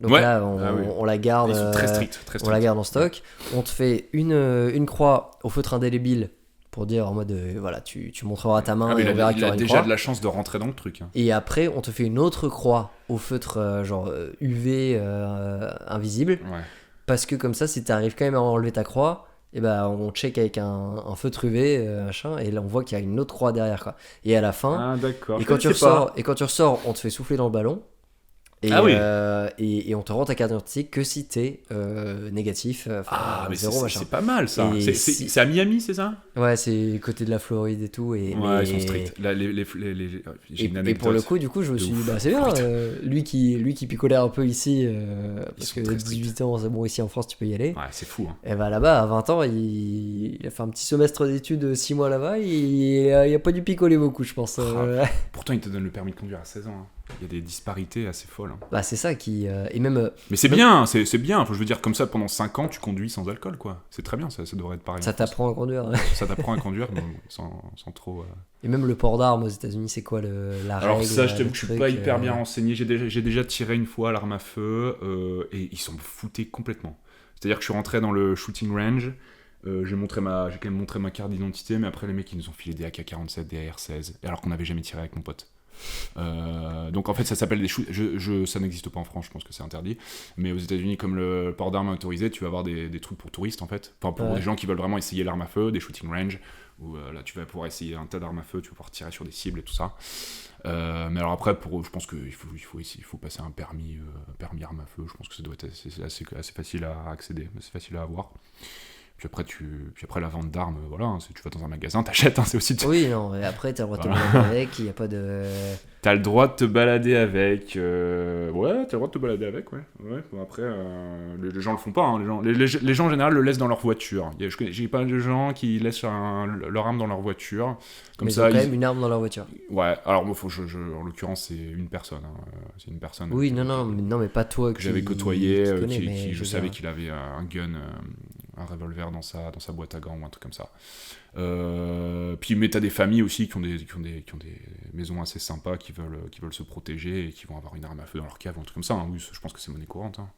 Donc là, on la garde. Ils sont très stricts. On la garde en stock. On te fait une croix au feutre indélébile pour dire en mode voilà, tu montreras ta main et on verra qu'il y aura une croix. Il a déjà de la chance de rentrer dans le truc. Hein. Et après, on te fait une autre croix au feutre UV invisible. Ouais. Parce que comme ça, si tu arrives quand même à enlever ta croix, et on check avec un feutre UV machin, et là on voit qu'il y a une autre croix derrière, quoi. Et à la fin, et quand tu ressors, on te fait souffler dans le ballon. Et on te rend ta carte d'identité que si t'es négatif. Mais zéro, c'est pas mal ça. C'est à Miami, c'est ça? Ouais, c'est côté de la Floride et tout. Ils sont stricts. Là, j'ai une anecdote. Et pour le coup, du coup, je me suis dit, c'est bien. Lui qui picolait un peu ici, parce que 18 ans, c'est bon, ici en France, tu peux y aller. Ouais, c'est fou. Hein. Et là-bas, à 20 ans, il a fait un petit semestre d'études, 6 mois là-bas. Il a pas dû picoler beaucoup, je pense. Pourtant, il te donne le permis de conduire à 16 ans. Hein. Il y a des disparités assez folles. Hein. C'est ça qui. Et même. Mais c'est bien, c'est bien. Je veux dire, comme ça, pendant 5 ans, tu conduis sans alcool, quoi. C'est très bien, ça devrait être pareil. Ça t'apprend à conduire. Ça t'apprend à conduire, sans trop. Et même le port d'armes aux États-Unis, c'est quoi la règle? Alors, ça, je t'avoue que je suis pas hyper bien renseigné. J'ai déjà tiré une fois l'arme à feu, et ils s'en foutaient complètement. C'est-à-dire que je suis rentré dans le shooting range. J'ai quand même montré ma carte d'identité, mais après, les mecs, ils nous ont filé des AK-47, des AR-16, alors qu'on n'avait jamais tiré avec mon pote. Donc en fait ça s'appelle des ça n'existe pas en France, je pense que c'est interdit, mais aux États-Unis, comme le port d'armes est autorisé, tu vas avoir des trucs pour touristes en fait, enfin pour des gens qui veulent vraiment essayer l'arme à feu, des shooting range où là tu vas pouvoir essayer un tas d'armes à feu, tu vas pouvoir tirer sur des cibles et tout ça. Mais alors après, je pense qu'il faut passer un permis arme à feu. Je pense que ça doit être assez facile à accéder, assez facile à avoir. Puis après la vente d'armes, voilà, hein, tu vas dans un magasin, t'achètes, hein, c'est aussi... Oui, non, et après, t'as le droit de te balader avec, il n'y a pas de... T'as le droit de te balader avec, ouais, t'as le droit de te balader avec, ouais. Bon, après, les gens le font pas, hein, les gens en général le laissent dans leur voiture. J'ai pas de gens qui laissent leur arme dans leur voiture. Comme mais ça, ils ont quand même une arme dans leur voiture. Ouais, alors moi, en l'occurrence, c'est une personne. Hein, c'est une personne. Oui, non, mais pas toi que j'avais côtoyé, qui je savais qu'il avait un gun, un revolver dans sa boîte à gants ou un truc comme ça. Puis mais t'as des familles aussi qui ont des maisons assez sympas, qui veulent se protéger et qui vont avoir une arme à feu dans leur cave ou un truc comme ça, hein. Oui, je pense que c'est monnaie courante, hein.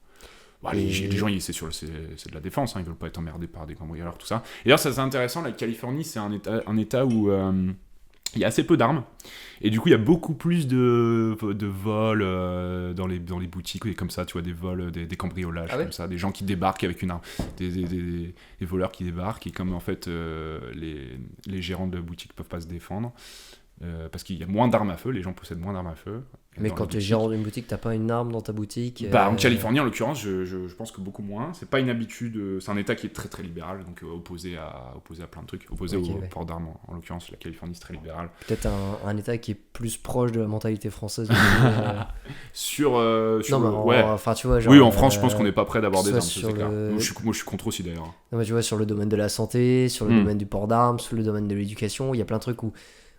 Bah, les gens, c'est de la défense, hein. Ils veulent pas être emmerdés par des cambrioleurs, tout ça. Et d'ailleurs, ça c'est intéressant, la Californie, c'est un état où il y a assez peu d'armes, et du coup il y a beaucoup plus de vols dans les boutiques, et comme ça, tu vois, des vols, des cambriolages, comme ça, des gens qui débarquent avec une arme, des voleurs qui débarquent, et comme en fait les gérants de boutique peuvent pas se défendre, parce qu'il y a moins d'armes à feu, les gens possèdent moins d'armes à feu. Mais quand tu es gérant d'une boutique, t'as pas une arme dans ta boutique En Californie, en l'occurrence, je pense que beaucoup moins. C'est pas une habitude. C'est un État qui est très très libéral, donc opposé à plein de trucs. Opposé au port d'armes. En l'occurrence, la Californie, c'est très libéral. Peut-être un État qui est plus proche de la mentalité française. Enfin, tu vois, genre, oui, en France, je pense qu'on n'est pas prêt d'avoir des armes. C'est clair. Moi, je suis contre aussi d'ailleurs. Non, mais tu vois, sur le domaine de la santé, sur le domaine du port d'armes, sur le domaine de l'éducation, il y a plein de trucs où,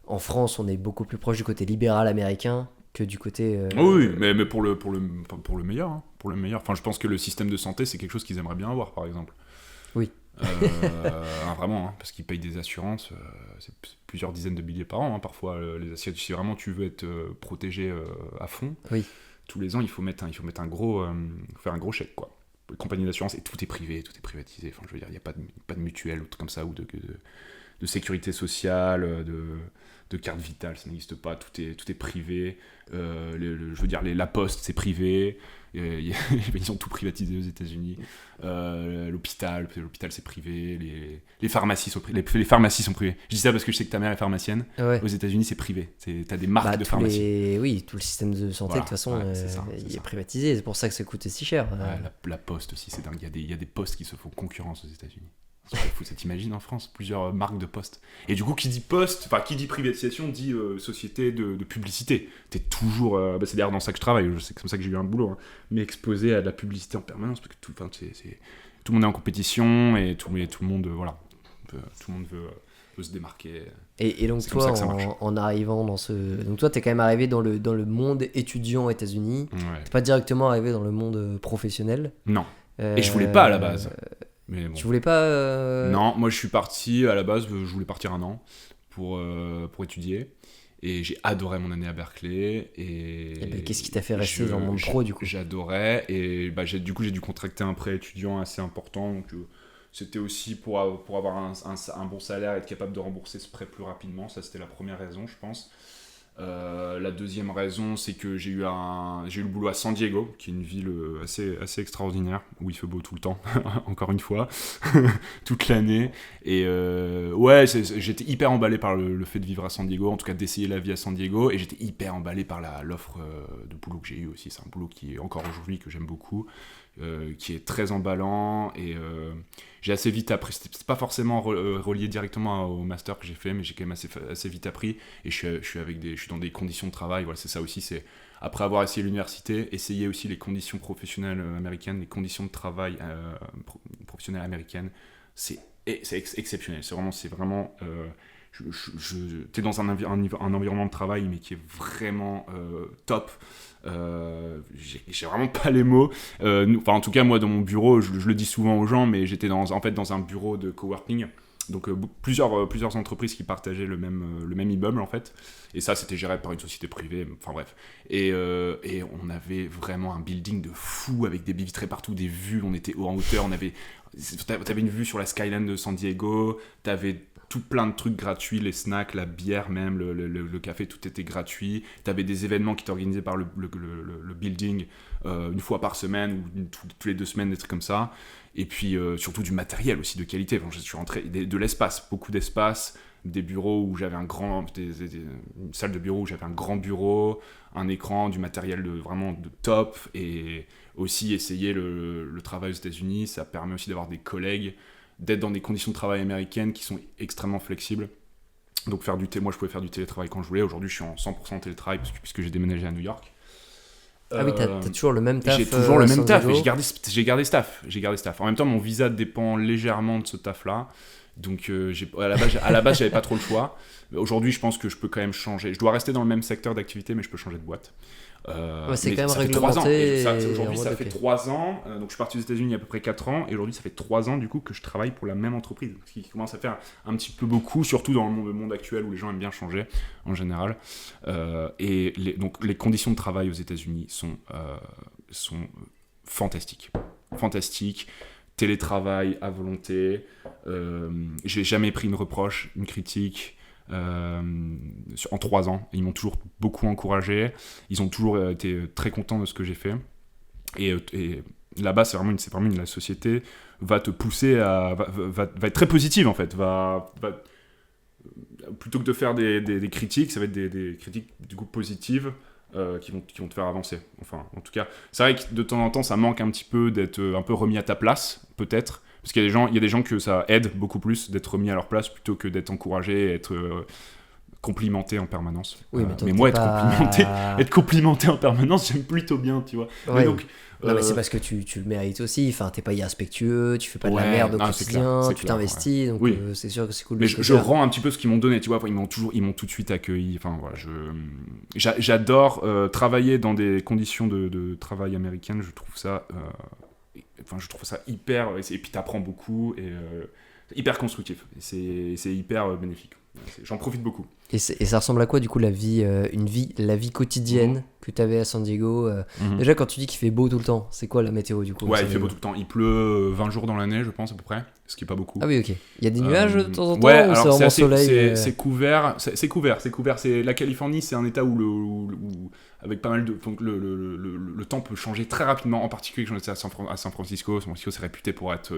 en France, on est beaucoup plus proche du côté libéral américain que du côté... Oui, mais pour le meilleur, hein, pour le meilleur. Enfin, je pense que le système de santé, c'est quelque chose qu'ils aimeraient bien avoir, par exemple. Oui. Vraiment, hein, parce qu'ils payent des assurances, c'est plusieurs dizaines de billets par an, hein, parfois, les assurances. Si vraiment tu veux être protégé à fond, oui. Tous les ans, il faut mettre un gros... faire un gros chèque, quoi. Les compagnies d'assurance, et tout est privé, tout est privatisé. Enfin, je veux dire, il n'y a pas de mutuelle ou tout comme ça, ou de sécurité sociale, de carte vitale, ça n'existe pas, tout est privé. Je veux dire, la poste, c'est privé. Ils ont tout privatisé aux États-Unis. L'hôpital, c'est privé. Les pharmacies sont privées. Les pharmacies sont privées. Je dis ça parce que je sais que ta mère est pharmacienne. Ouais. Aux États-Unis, c'est privé. T'as des marques de pharmacie. Oui, tout le système de santé, de toute façon, il est privatisé. C'est pour ça que ça coûte si cher. La poste aussi, c'est dingue. Il y a des postes qui se font concurrence aux États-Unis. Ça t'imagine en France, plusieurs marques de poste. Et du coup, qui dit poste, enfin qui dit privatisation, dit société de publicité. T'es toujours, c'est d'ailleurs dans ça que je travaille, c'est comme ça que j'ai eu un boulot, hein, mais exposé à de la publicité en permanence, parce que tout le monde est en compétition et tout le monde, voilà, tout le monde veut se démarquer. Et donc toi, en arrivant dans donc toi, t'es quand même arrivé dans le monde étudiant aux États-Unis. Ouais. T'es pas directement arrivé dans le monde professionnel. Non. Et je voulais pas à la base. Mais bon. Tu voulais pas Non, moi je suis parti à la base, je voulais partir un an pour étudier, et j'ai adoré mon année à Berkeley. Et qu'est-ce qui t'a fait rester dans le monde pro du coup? J'adorais, et j'ai dû contracter un prêt étudiant assez important, donc c'était aussi pour avoir un bon salaire et être capable de rembourser ce prêt plus rapidement. Ça c'était la première raison, je pense. La deuxième raison, c'est que j'ai eu le boulot à San Diego, qui est une ville assez extraordinaire, où il fait beau tout le temps, encore une fois, toute l'année. Et j'étais hyper emballé par le fait de vivre à San Diego, en tout cas d'essayer la vie à San Diego, et j'étais hyper emballé par l'offre de boulot que j'ai eu aussi. C'est un boulot qui est encore aujourd'hui, que j'aime beaucoup, qui est très emballant, et j'ai assez vite appris. C'est pas forcément relié directement au master que j'ai fait, mais j'ai quand même assez vite appris, et je suis dans des conditions de travail. Voilà, c'est ça aussi, c'est après avoir essayé l'université, essayer aussi les conditions professionnelles américaines, les conditions de travail professionnelles américaines. C'est exceptionnel. C'est vraiment t'es dans un environnement de travail, mais qui est vraiment top. J'ai vraiment pas les mots. En tout cas, moi, dans mon bureau, je le dis souvent aux gens, mais j'étais dans un bureau de coworking. Donc plusieurs entreprises qui partageaient le même immeuble, en fait. Et ça, c'était géré par une société privée, enfin bref. Et on avait vraiment un building de fou, avec des baies vitrées partout, des vues, on était en hauteur, t'avais une vue sur la skyline de San Diego, t'avais tout plein de trucs gratuits, les snacks, la bière même, le café, tout était gratuit. T'avais des événements qui étaient organisés par le building une fois par semaine, ou tous les 2 semaines, des trucs comme ça. Et puis surtout du matériel aussi de qualité. Enfin, je suis rentré, de l'espace, beaucoup d'espace, des bureaux où j'avais une salle de bureau où j'avais un grand bureau, un écran, du matériel vraiment de top. Et aussi essayer le travail aux États-Unis, ça permet aussi d'avoir des collègues d'être dans des conditions de travail américaines qui sont extrêmement flexibles. Donc moi je pouvais faire du télétravail quand je voulais. Aujourd'hui je suis en 100% télétravail puisque j'ai déménagé à New York. Ah oui, t'as toujours le même taf. J'ai toujours le même taf, et j'ai gardé staff. En même temps, mon visa dépend légèrement de ce taf-là. Donc à la base, j'avais pas trop le choix. Aujourd'hui, je pense que je peux quand même changer. Je dois rester dans le même secteur d'activité, mais je peux changer de boîte. C'est mais quand même ça réglementé. Aujourd'hui, ça fait 3 ans. Donc, je suis parti aux États-Unis il y a à peu près 4 ans. Et aujourd'hui, ça fait 3 ans du coup que je travaille pour la même entreprise. Ce qui commence à faire un petit peu beaucoup, surtout dans le monde actuel où les gens aiment bien changer en général. Donc, les conditions de travail aux États-Unis sont fantastiques. Fantastiques. Télétravail à volonté. J'ai jamais pris une reproche, une critique. En 3 ans, ils m'ont toujours beaucoup encouragé, ils ont toujours été très contents de ce que j'ai fait, et là-bas la société va te pousser va être très positive en fait, plutôt que de faire des critiques, ça va être des critiques du coup positives qui vont te faire avancer. Enfin, en tout cas, c'est vrai que de temps en temps ça manque un petit peu d'être un peu remis à ta place, peut-être. Parce qu'il y a des gens que ça aide beaucoup plus d'être remis à leur place plutôt que d'être encouragé, être complimenté en permanence. Oui, mais moi, être complimenté en permanence, j'aime plutôt bien, tu vois. Ouais, mais donc, non, mais c'est parce que tu le mérites aussi. Enfin, t'es pas irrespectueux, tu fais pas de la merde au quotidien, tu t'investis, donc c'est sûr que c'est cool. Mais je rends un petit peu ce qu'ils m'ont donné, tu vois. Ils m'ont tout de suite accueilli. Enfin, voilà, j'adore travailler dans des conditions de travail américaines. Je trouve ça hyper, et puis t'apprends beaucoup, et hyper constructif, et c'est hyper bénéfique. J'en profite beaucoup. Et ça ressemble à quoi du coup la vie quotidienne que t'avais à San Diego Déjà quand tu dis qu'il fait beau tout le temps, c'est quoi la météo du coup? Ouais, il fait beau tout le temps, il pleut 20 jours dans l'année je pense à peu près, ce qui est pas beaucoup. Ah oui, ok. Il y a des nuages de temps en temps, ouais, ou alors c'est vraiment soleil? c'est couvert, c'est couvert. La Californie, c'est un état où avec pas mal de... Donc le temps peut changer très rapidement, en particulier quand j'étais à San Francisco. San Francisco, c'est réputé pour être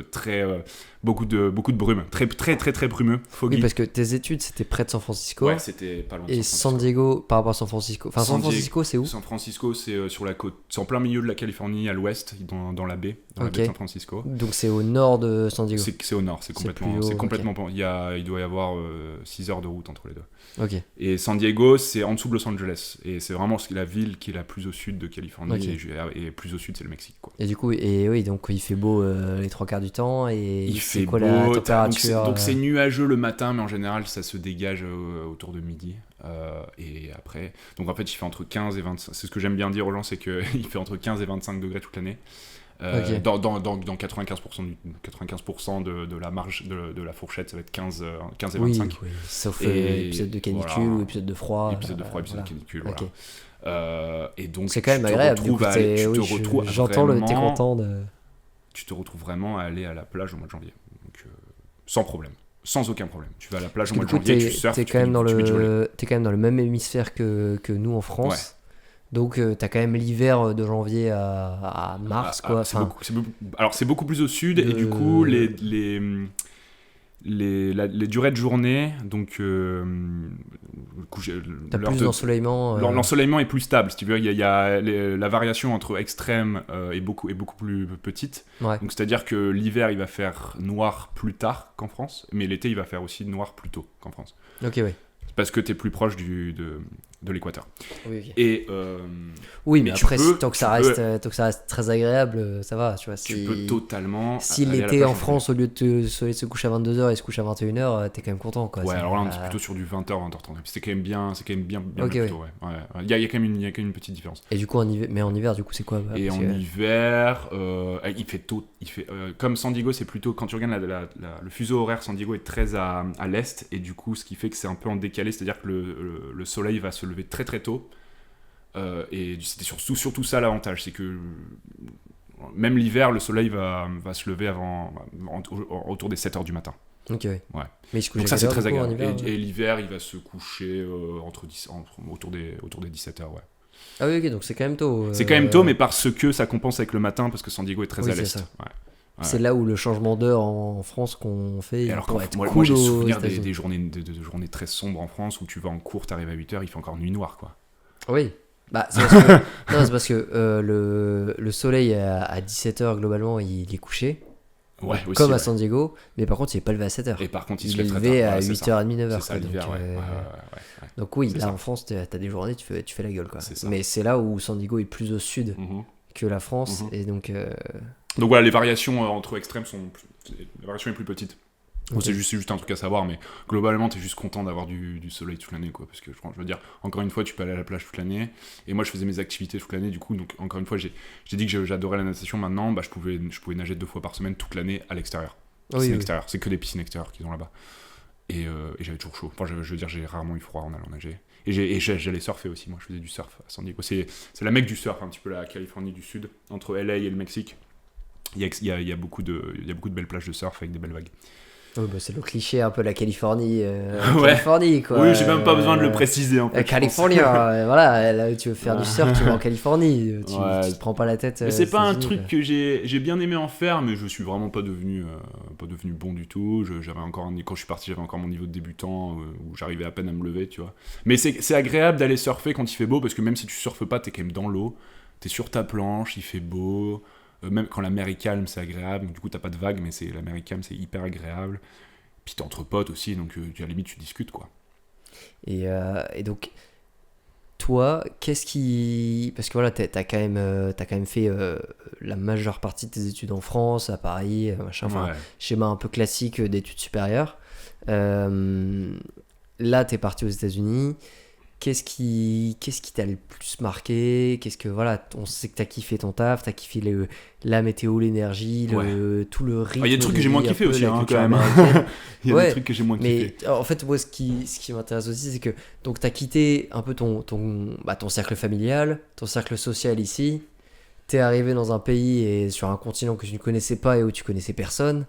beaucoup de brume, très très très très brumeux, foggy. Oui, parce que tes études, c'était près de San Francisco. Ouais, c'était pas loin de Et San Diego, par rapport à San Francisco. Enfin, San Francisco, c'est où? San Francisco, c'est sur la côte. C'est en plein milieu de la Californie, à l'ouest, dans la baie, baie de San Francisco. Donc c'est au nord de San Diego. C'est au nord, c'est complètement. Il doit y avoir 6 heures de route entre les deux. Ok. Et San Diego, c'est en dessous de Los Angeles. Et c'est vraiment la ville qui est la plus au sud de Californie. Et plus au sud, c'est le Mexique, quoi. Et du coup, oui, donc il fait beau les 3 quarts du temps. Et il fait quoi beau, la température? Donc c'est nuageux le matin, mais en général, ça se dégage autour de midi. Et après, donc en fait, il fait entre 15 et 25. C'est ce que j'aime bien dire aux gens, c'est qu'il fait entre 15 et 25 degrés toute l'année. Dans 95% de la marge de la fourchette, ça va être 15 et 25. Oui. Sauf épisode de canicule ou épisode de froid. Épisode de canicule, voilà. Okay. Et donc, c'est quand même agréable. J'entends t'es content de... Tu te retrouves vraiment à aller à la plage au mois de janvier. Donc, sans problème. Sans aucun problème. Tu vas à la plage au mois de janvier, tu surfes, t'es quand même dans le même hémisphère que nous en France. Ouais. Donc t'as quand même l'hiver de janvier à mars, quoi. C'est beaucoup plus au sud, et du coup les durées de journée, donc t'as plus d'ensoleillement. L'ensoleillement est plus stable, si tu veux. Il y a la variation entre extrêmes est beaucoup plus petite. Ouais. Donc c'est-à-dire que l'hiver il va faire noir plus tard qu'en France, mais l'été il va faire aussi noir plus tôt qu'en France. Ok, oui. Parce que t'es plus proche de l'équateur. Oui, okay. Et oui, mais après, tant que ça reste très agréable, ça va, tu vois. Tu peux totalement. Si l'été en France, au lieu de le soleil se couche à 22h et se couche à 21h, t'es quand même content, quoi. Ouais, alors là, on est plutôt sur du 20h, 20h30. C'est quand même bien okay, plutôt, ouais. Il y a quand même une petite différence. Et du coup, en hiver, du coup, c'est quoi? Et en hiver, il fait tôt. Comme San Diego, c'est plutôt. Quand tu regardes le fuseau horaire, San Diego est très à l'est, et du coup, ce qui fait que c'est un peu en décalé, c'est-à-dire que le soleil va se lever très très tôt. Et c'était surtout ça l'avantage, c'est que même l'hiver, le soleil va se lever autour des 7h du matin. Ok, ouais. Mais donc ça, c'est très agréable. Et l'hiver, il va se coucher autour des 17h, ouais. Ah oui, ok, donc c'est quand même tôt. C'est quand même tôt, mais parce que ça compense avec le matin, parce que San Diego est très à l'est. C'est ça. Ouais. C'est là où le changement d'heure en France qu'on fait. Et alors moi j'ai souvenir des journées très sombres en France où tu vas en cours, t'arrives à 8h, il fait encore nuit noire, quoi. Oui. C'est parce que le soleil à 17h globalement il est couché. Ouais, aussi, comme à ouais. San Diego, mais par contre, il n'est pas levé à 7h. Et par contre, il se Il est lève très levé tard. à Ouais, c'est 8h30, 9h. C'est ça, l'hiver, ouais. Donc oui, C'est là ça. en France, t'as des journées, tu fais la gueule, quoi. C'est ça. Mais c'est là où San Diego est plus au sud Mhm. que la France, Mhm. et donc... Donc voilà, les variations entre extrêmes la variation est plus petite. Bon, Ok. c'est juste un truc à savoir, mais globalement, t'es juste content d'avoir du soleil toute l'année, quoi. Parce que je veux dire, encore une fois, tu peux aller à la plage toute l'année. Et moi, je faisais mes activités toute l'année, du coup, donc encore une fois, j'ai dit que j'adorais la natation. Maintenant, bah, je pouvais nager 2 fois par semaine toute l'année à l'extérieur. Piscine extérieure, c'est que des piscines extérieures qu'ils ont là-bas. Et j'avais toujours chaud. Enfin, je veux dire, j'ai rarement eu froid en allant nager. Et j'allais surfer aussi, moi, je faisais du surf à San Diego. C'est la mecque du surf, un petit peu la Californie du Sud, entre LA et le Mexique. Il y a beaucoup de belles plages de surf avec des belles vagues. Oui, bah, c'est le cliché un peu la Californie, Ouais. Californie quoi. Oui, j'ai même pas besoin de le préciser en fait. La Californie, voilà, là où tu veux faire du surf, tu vas en Californie, tu Ouais. te prends pas la tête. Mais c'est pas un États-Unis, truc quoi. que j'ai bien aimé en faire, mais je suis vraiment pas devenu bon du tout. J'avais encore quand je suis parti, j'avais encore mon niveau de débutant où j'arrivais à peine à me lever, tu vois. Mais c'est agréable d'aller surfer quand il fait beau, parce que même si tu surfes pas, t'es quand même dans l'eau, t'es sur ta planche, il fait beau. Même quand la mer est calme, c'est agréable. Donc, du coup, t'as pas de vagues, mais la mer est calme, c'est hyper agréable. Puis t'es entre potes aussi, donc à la limite tu discutes, quoi. Et donc, toi, qu'est-ce qui. Parce que voilà, t'as quand même fait la majeure partie de tes études en France, à Paris, machin, enfin, Ouais. schéma un peu classique d'études supérieures. Là, t'es parti aux États-Unis. Qu'est-ce qui t'a le plus marqué? Qu'est-ce que voilà, on sait que t'as kiffé ton taf, t'as kiffé la météo, l'énergie, tout le rythme. Il y a des trucs que j'ai moins kiffé aussi, hein, quand même. Il y a Ouais, des trucs que j'ai moins mais kiffé. en fait, moi, ce qui m'intéresse aussi, c'est que donc t'as quitté un peu ton cercle familial, ton cercle social ici. T'es arrivé dans un pays et sur un continent que tu ne connaissais pas et où tu connaissais personne.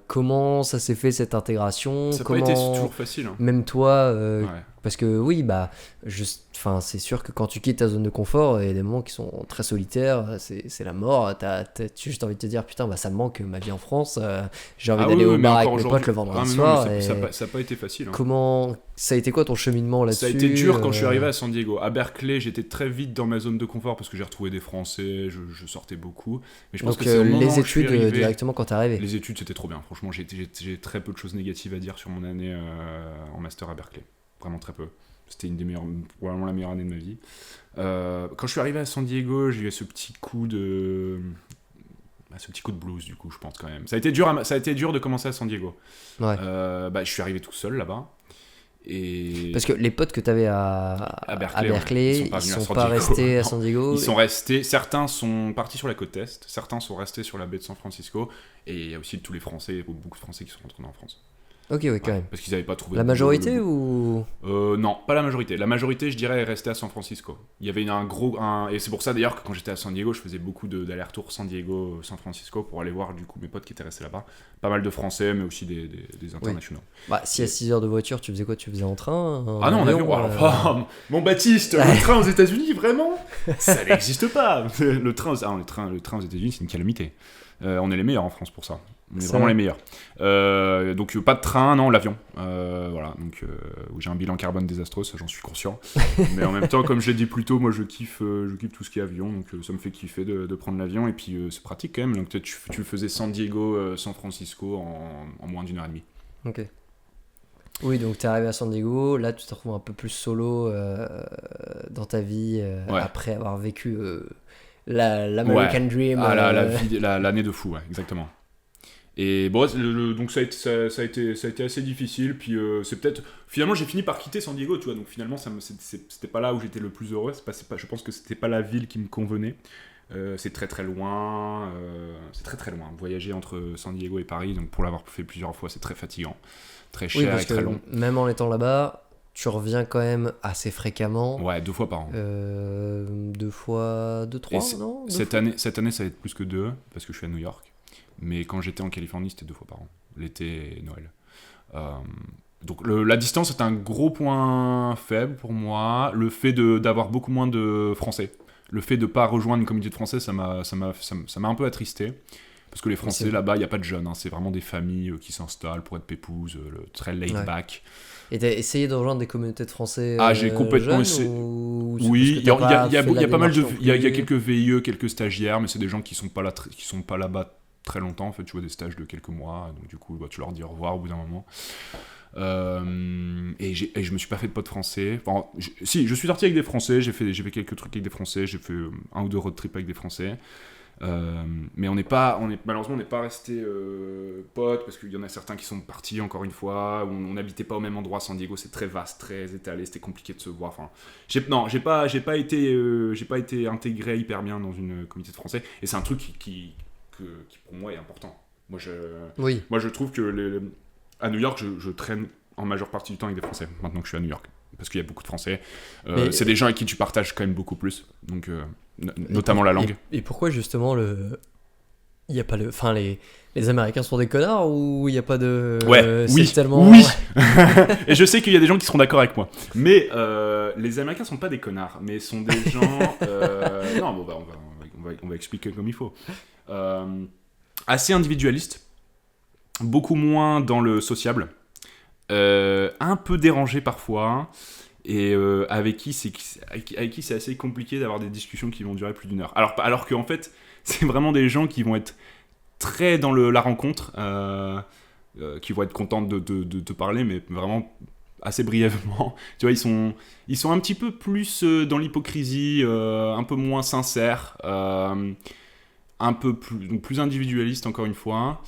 Comment ça s'est fait cette intégration? Ça n'a pas Comment été toujours facile. Hein. même toi, Ouais. parce que oui, bah, c'est sûr que quand tu quittes ta zone de confort, il y a des moments qui sont très solitaires, c'est la mort. Tu as juste envie de te dire, putain, bah, ça me manque ma vie en France. J'ai envie d'aller au mais bar avec encore mes potes le vendredi mais non, soir. mais et ça n'a pas été facile. Hein. comment ça a été quoi ton cheminement là-dessus? Ça a été dur quand je suis arrivé à San Diego. À Berkeley, j'étais très vite dans ma zone de confort parce que j'ai retrouvé des Français, je sortais beaucoup. Mais je pense Donc que c'est au moment les où je suis études arrivé, directement quand t'es arrivé. les études, c'était trop bien. Franchement, j'ai très peu de choses négatives à dire sur mon année en master à Berkeley. Vraiment très peu. C'était probablement la meilleure année de ma vie. Quand je suis arrivé à San Diego, j'ai eu ce petit coup de blues, du coup, je pense quand même. Ça a été dur de commencer à San Diego. Ouais. Je suis arrivé tout seul là-bas. Et Parce que les potes que t'avais à Berkeley, ouais, ils sont pas restés à San Diego. Ils sont restés, certains sont partis sur la côte est, certains sont restés sur la baie de San Francisco, et il y a aussi tous les Français, beaucoup de Français qui sont retournés en France. Ok, ouais, quand même. Parce qu'ils n'avaient pas trouvé La majorité ou non, pas la majorité. La majorité, je dirais, est restée à San Francisco. Il y avait et c'est pour ça d'ailleurs que quand j'étais à San Diego, je faisais beaucoup d'allers-retours San Diego, San Francisco pour aller voir du coup mes potes qui étaient restés là-bas. Pas mal de Français, mais aussi des internationaux. Bah, si à 6 heures de voiture, tu faisais quoi? Tu faisais en train? Ah non, en avion. Mon Baptiste, le train aux États-Unis, vraiment? Ça n'existe pas. Le train aux États-Unis, c'est une calamité. On est les meilleurs en France pour ça. On est vraiment les meilleurs. Donc pas de train, non, l'avion. Voilà, donc où j'ai un bilan carbone désastreux, ça j'en suis conscient. Mais en même temps, comme je l'ai dit plus tôt, moi je kiffe tout ce qui est avion, donc ça me fait kiffer de prendre l'avion. Et puis c'est pratique quand même. Donc tu le faisais San Diego, San Francisco en moins d'1 heure et demie. Ok. Oui, donc t'es arrivé à San Diego, là tu te retrouves un peu plus solo dans ta vie après avoir vécu l'American Dream. L'année de fou, ouais, exactement. Et bon, donc ça a été assez difficile. Puis c'est peut-être finalement j'ai fini par quitter San Diego, tu vois. Donc finalement c'était pas là où j'étais le plus heureux. Je pense que c'était pas la ville qui me convenait. C'est très très loin. Voyager entre San Diego et Paris, donc pour l'avoir fait plusieurs fois, c'est très fatigant, très cher, oui, parce et très long. Même en étant là-bas, tu reviens quand même assez fréquemment. Ouais, 2 fois par an. 2 fois, 3, non? Cette année, ça va être plus que 2 parce que je suis à New York. Mais quand j'étais en Californie, c'était 2 fois par an, l'été et Noël. Donc la distance est un gros point faible pour moi. Le fait d'avoir beaucoup moins de Français, le fait de ne pas rejoindre une communauté de Français, ça m'a un peu attristé. Parce que les Français là-bas, il n'y a pas de jeunes, hein, c'est vraiment des familles qui s'installent pour être pépouses, très laid back. Et t'as essayé de rejoindre des communautés de Français j'ai complètement essayé. Oui, il y a pas mal de, il y a quelques VIE, quelques stagiaires, mais c'est des gens qui sont pas là, qui sont pas là-bas très longtemps, en fait, tu vois, des stages de quelques mois, donc du coup, bah, tu leur dis au revoir au bout d'un moment. Et je me suis pas fait de potes français. Enfin, si, je suis sorti avec des Français, j'ai fait quelques trucs avec des Français, j'ai fait 1 ou 2 road trips avec des Français. Mais malheureusement on n'est pas resté potes parce qu'il y en a certains qui sont partis encore une fois. On n'habitait pas au même endroit. San Diego, c'est très vaste, très étalé, c'était compliqué de se voir. Enfin, j'ai pas été intégré hyper bien dans une communauté de Français, et c'est un truc qui pour moi est important. Moi je trouve que à New York je traîne en majeure partie du temps avec des Français maintenant que je suis à New York, parce qu'il y a beaucoup de Français. C'est des gens avec qui tu partages quand même beaucoup plus, donc notamment la langue. Et pourquoi justement il y a pas enfin les Américains sont des connards, ou il y a pas de oui, tellement... oui. Et je sais qu'il y a des gens qui seront d'accord avec moi, mais les Américains sont pas des connards, mais sont des gens non, bon, bah, on va expliquer comme il faut. Assez individualistes, beaucoup moins dans le sociable, un peu dérangé parfois, et avec qui c'est assez compliqué d'avoir des discussions qui vont durer plus d'1 heure. Alors qu'en fait, c'est vraiment des gens qui vont être très dans la rencontre, qui vont être contents de te parler, mais vraiment assez brièvement. Tu vois, ils sont un petit peu plus dans l'hypocrisie, un peu moins sincères, un peu plus individualistes, encore une fois.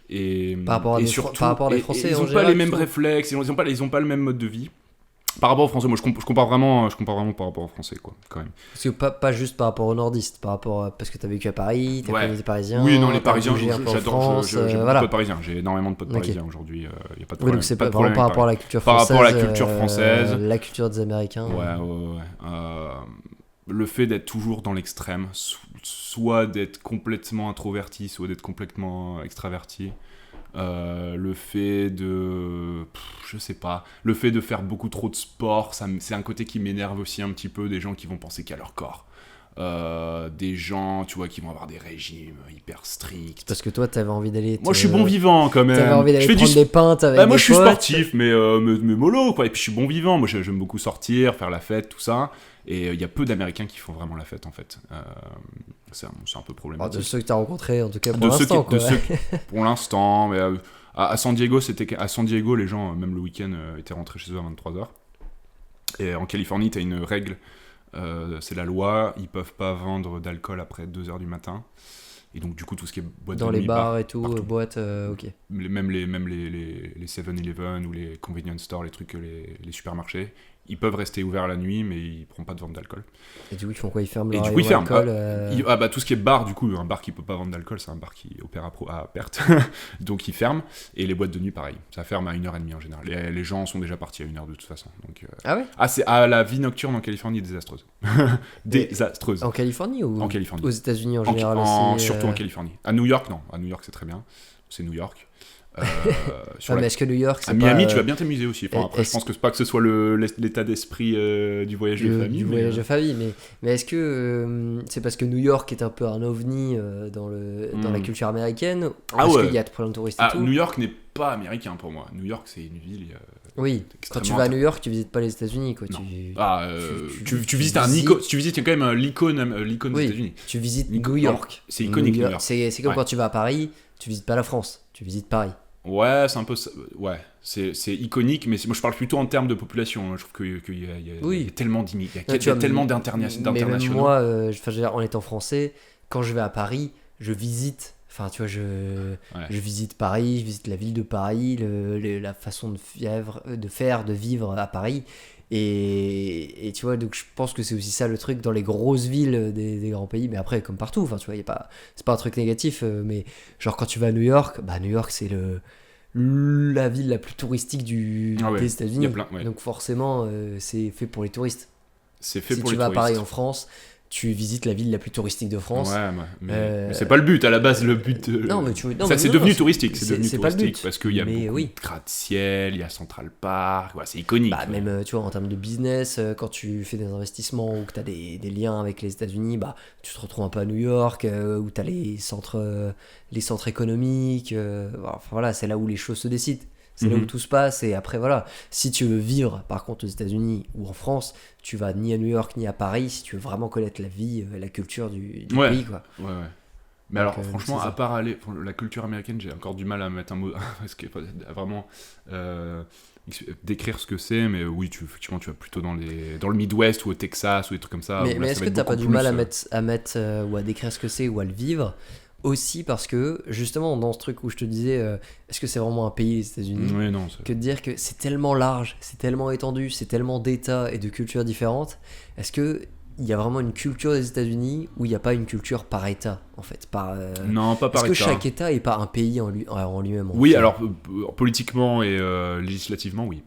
Et par rapport à des Français, ils n'ont pas les mêmes réflexes, ils ont pas le même mode de vie. Par rapport aux Français, moi je compare vraiment par rapport aux Français, quoi, quand même. Parce que pas juste par rapport aux nordistes, parce que t'as vécu à Paris, t'as connu des Parisiens. Oui, non, les Parisiens, j'adore, j'ai beaucoup de potes parisiens, j'ai énormément de potes parisiens aujourd'hui, y a pas de problème. Oui, donc c'est pas vraiment par rapport à la culture française. Par rapport à la culture française. La culture des Américains. Ouais. Le fait d'être toujours dans l'extrême, soit d'être complètement introverti, soit d'être complètement extraverti. Le fait de... je sais pas. Le fait de faire beaucoup trop de sport, c'est un côté qui m'énerve aussi un petit peu, des gens qui vont penser qu'à leur corps. Des gens, tu vois, qui vont avoir des régimes hyper stricts. Parce que toi, t'avais envie d'aller... Moi, je suis bon vivant, quand même. T'avais envie d'aller prendre des pintes avec moi, des je suis potes. sportif, mais mollo, quoi. Et puis, je suis bon vivant. Moi, j'aime beaucoup sortir, faire la fête, tout ça. Et il y a peu d'Américains qui font vraiment la fête, en fait. C'est un peu problématique. De ceux que tu as rencontrés, en tout cas, pour l'instant. Pour l'instant, mais à San Diego, les gens, même le week-end, étaient rentrés chez eux à 23h. Et en Californie, tu as une règle, c'est la loi, ils peuvent pas vendre d'alcool après 2h du matin. Et donc, du coup, tout ce qui est boîte dans de nuit, les bars et tout, boîtes, ok. Même les 7-Eleven ou les convenience stores, les trucs, les supermarchés, ils peuvent rester ouverts la nuit, mais ils ne pourront pas te vendre d'alcool. Et du coup, ils font quoi? Ils ferment leur alcool. Tout ce qui est bar, du coup, un bar qui ne peut pas vendre d'alcool, c'est un bar qui opère à perte. Donc, ils ferment. Et les boîtes de nuit, pareil. Ça ferme à 1h30 en général. Les gens sont déjà partis à 1h de toute façon. Donc, ah ouais? La vie nocturne en Californie est désastreuse. Désastreuse. En Californie ou en Californie. Aux États-Unis en général aussi Surtout en Californie. À New York, non. À New York, c'est très bien. C'est New York. Mais est-ce que New York, c'est à Miami, tu vas bien t'amuser aussi. Enfin, après, je pense que c'est pas que ce soit l'état d'esprit du voyage de famille. Voyage de famille, mais est-ce que c'est parce que New York est un peu un ovni dans la culture américaine, parce qu'il y a plein de touristes et tout? New York n'est pas américain pour moi. New York, c'est une ville. Oui, quand tu vas à New York, tu visites pas les États-Unis, quoi. Tu visites tu visites quand même l'icône des États-Unis. Tu visites New York. C'est iconique, New York. C'est comme quand tu vas à Paris, tu visites pas la France, tu visites Paris. Ouais, c'est un peu... Ouais, c'est iconique, mais moi je parle plutôt en termes de population. Je trouve qu'il y a tellement d'internationaux. Mais même moi, je veux dire, en étant français, quand je vais à Paris, je visite... Enfin, tu vois, je visite Paris, je visite la ville de Paris, la façon de vivre à Paris. Et tu vois, donc je pense que c'est aussi ça le truc dans les grosses villes des grands pays, mais après comme partout, enfin tu vois, c'est pas un truc négatif, mais genre quand tu vas à New York, New York c'est la ville la plus touristique des États-Unis, donc forcément c'est fait pour les touristes. C'est fait si pour tu les vas à touristes. Paris en France, tu visites la ville la plus touristique de France. Ouais, mais c'est pas le but à la base. Le but. C'est devenu touristique. C'est devenu touristique parce qu'il y a beaucoup de gratte-ciel, il y a Central Park. Ouais, c'est iconique. Même tu vois en termes de business, quand tu fais des investissements ou que tu as des liens avec les États-Unis, tu te retrouves un peu à New York où tu as les centres économiques. Enfin voilà, c'est là où les choses se décident. C'est là où tout se passe. Et après, voilà, si tu veux vivre, par contre, aux États-Unis ou en France, tu vas ni à New York ni à Paris si tu veux vraiment connaître la vie, la culture du pays, quoi. Ouais. Mais alors, Donc, franchement, c'est à ça. part la culture américaine, j'ai encore du mal à mettre un mot, à vraiment décrire ce que c'est, mais oui, effectivement, tu vas plutôt dans le Midwest ou au Texas ou des trucs comme ça. Mais Où là, est-ce ça que va t'as être pas beaucoup du mal plus, à mettre ou à décrire ce que c'est ou à le vivre aussi parce que justement dans ce truc où je te disais est-ce que c'est vraiment un pays les États-Unis Oui, non. que de dire que c'est tellement large, c'est tellement étendu, c'est tellement d'États et de cultures différentes. Est-ce que il y a vraiment une culture des États-Unis où il n'y a pas une culture par État en fait Non, pas Est-ce par que État. chaque État est pas un pays en lui-même Oui, entier alors, politiquement et législativement, oui.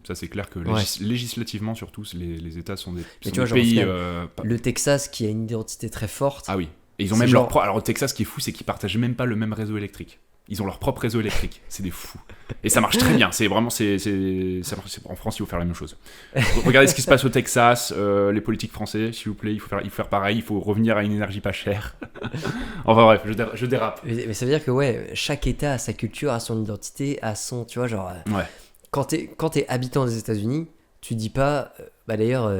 Ça, c'est clair que Ouais. législativement, surtout, les États sont des, Mais sont tu vois, des genre, au pays. final, le Texas qui a une identité très forte. Ah oui. Et ils ont C'est même genre- leur propre. Alors, au Texas, ce qui est fou, c'est qu'ils partagent même pas le même réseau électrique. Ils ont leur propre réseau électrique. C'est des fous. Et ça marche très bien. C'est vraiment. En France, il faut faire la même chose. Regardez ce qui se passe au Texas. Les politiques français, s'il vous plaît, il faut faire pareil. Il faut revenir à une énergie pas chère. Enfin bref, je dérape. Mais ça veut dire que ouais, chaque État a sa culture, a son identité, a son, tu vois, genre Ouais. quand t'es habitant des États-Unis, tu dis pas, bah d'ailleurs,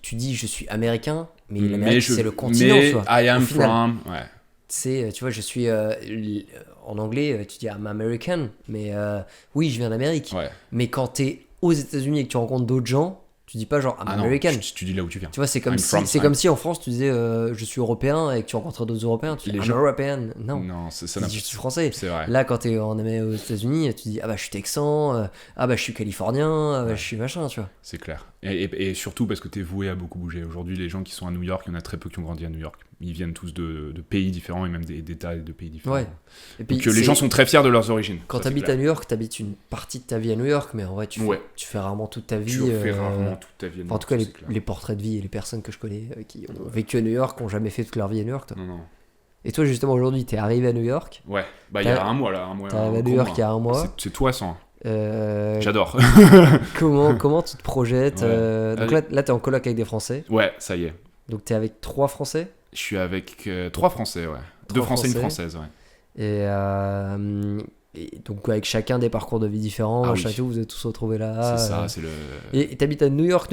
tu dis je suis américain, mais l'Amérique c'est le continent, mais tu vois. I am Au final, from. Ouais. c'est, tu vois, je suis en anglais, tu dis I'm American, mais oui, je viens d'Amérique. Ouais. Mais quand t'es aux États-Unis et que tu rencontres d'autres gens, tu dis pas genre I'm Ah non, American. tu dis là où tu viens. Tu vois, c'est comme I'm si from, c'est I'm- comme si en France tu disais je suis européen et que tu rencontres d'autres Européens, tu dis Les I'm gens- European. Non, Non, ça tu n'a dis je suis français. C'est vrai. Là, quand t'es en Amérique aux États-Unis, tu dis ah bah je suis texan, ah bah je suis californien, ah bah Ouais. je suis machin, tu vois. C'est clair. Et surtout parce que t'es voué à beaucoup bouger. Aujourd'hui, les gens qui sont à New York, il y en a très peu qui ont grandi à New York. Ils viennent tous de pays différents et même d'États et de pays différents. Ouais. Et puis Donc les c'est- gens sont très fiers de leurs origines. quand Ça, c'est t'habites clair. à New York, t'habites une partie de ta vie à New York, mais en vrai Ouais. tu fais rarement toute ta vie. Tu fais rarement toute ta vie à New Enfin, en York. tout cas, ça, c'est clair. les portraits de vie et les personnes que je connais qui ont vécu à New York ont jamais fait toute leur vie à New York. Toi. Non, non. Et toi, justement, aujourd'hui, t'es arrivé à New York. Ouais. Bah, il y a un mois là. T'es arrivé à New York il y a un mois. C'est toi sans. Euh, J'adore. comment tu te projettes Ouais. Donc là t'es en coloc avec des Français. Ouais, ça y est. Donc t'es avec 3 Français. Je suis avec 3 Français, ouais. 2 3 Français, une Français. Française, ouais. Et donc avec chacun des parcours de vie différents, Ah machin oui. et tout, vous êtes tous retrouvés là. C'est ça, c'est le. Et t'habites à New York,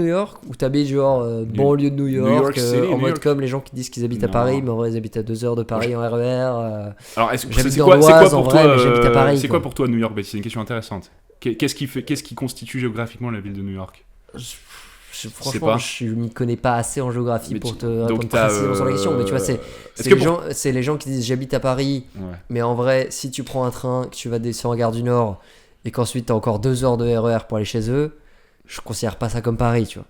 ou t'habites genre banlieue de New York, York City, en New mode York. comme les gens qui disent qu'ils habitent à Non. Paris, mais en vrai ils habitent à 2 heures de Paris en RER. Alors, J'habite c'est dans quoi l'Oise, en pour vrai, toi mais j'habite à Paris, C'est quoi. quoi pour toi New York, Betty? C'est une question intéressante. Qu'est-ce qui constitue géographiquement la ville de New York? Franchement, pas. je m'y connais pas assez en géographie Mais pour tu- te donc répondre t'as, précisément sur la question, mais tu vois, est-ce c'est que les gens qui disent j'habite à Paris, Ouais. mais en vrai, si tu prends un train, que tu vas descendre en gare du Nord et qu'ensuite t'as encore 2 heures de RER pour aller chez eux, je considère pas ça comme Paris, tu vois.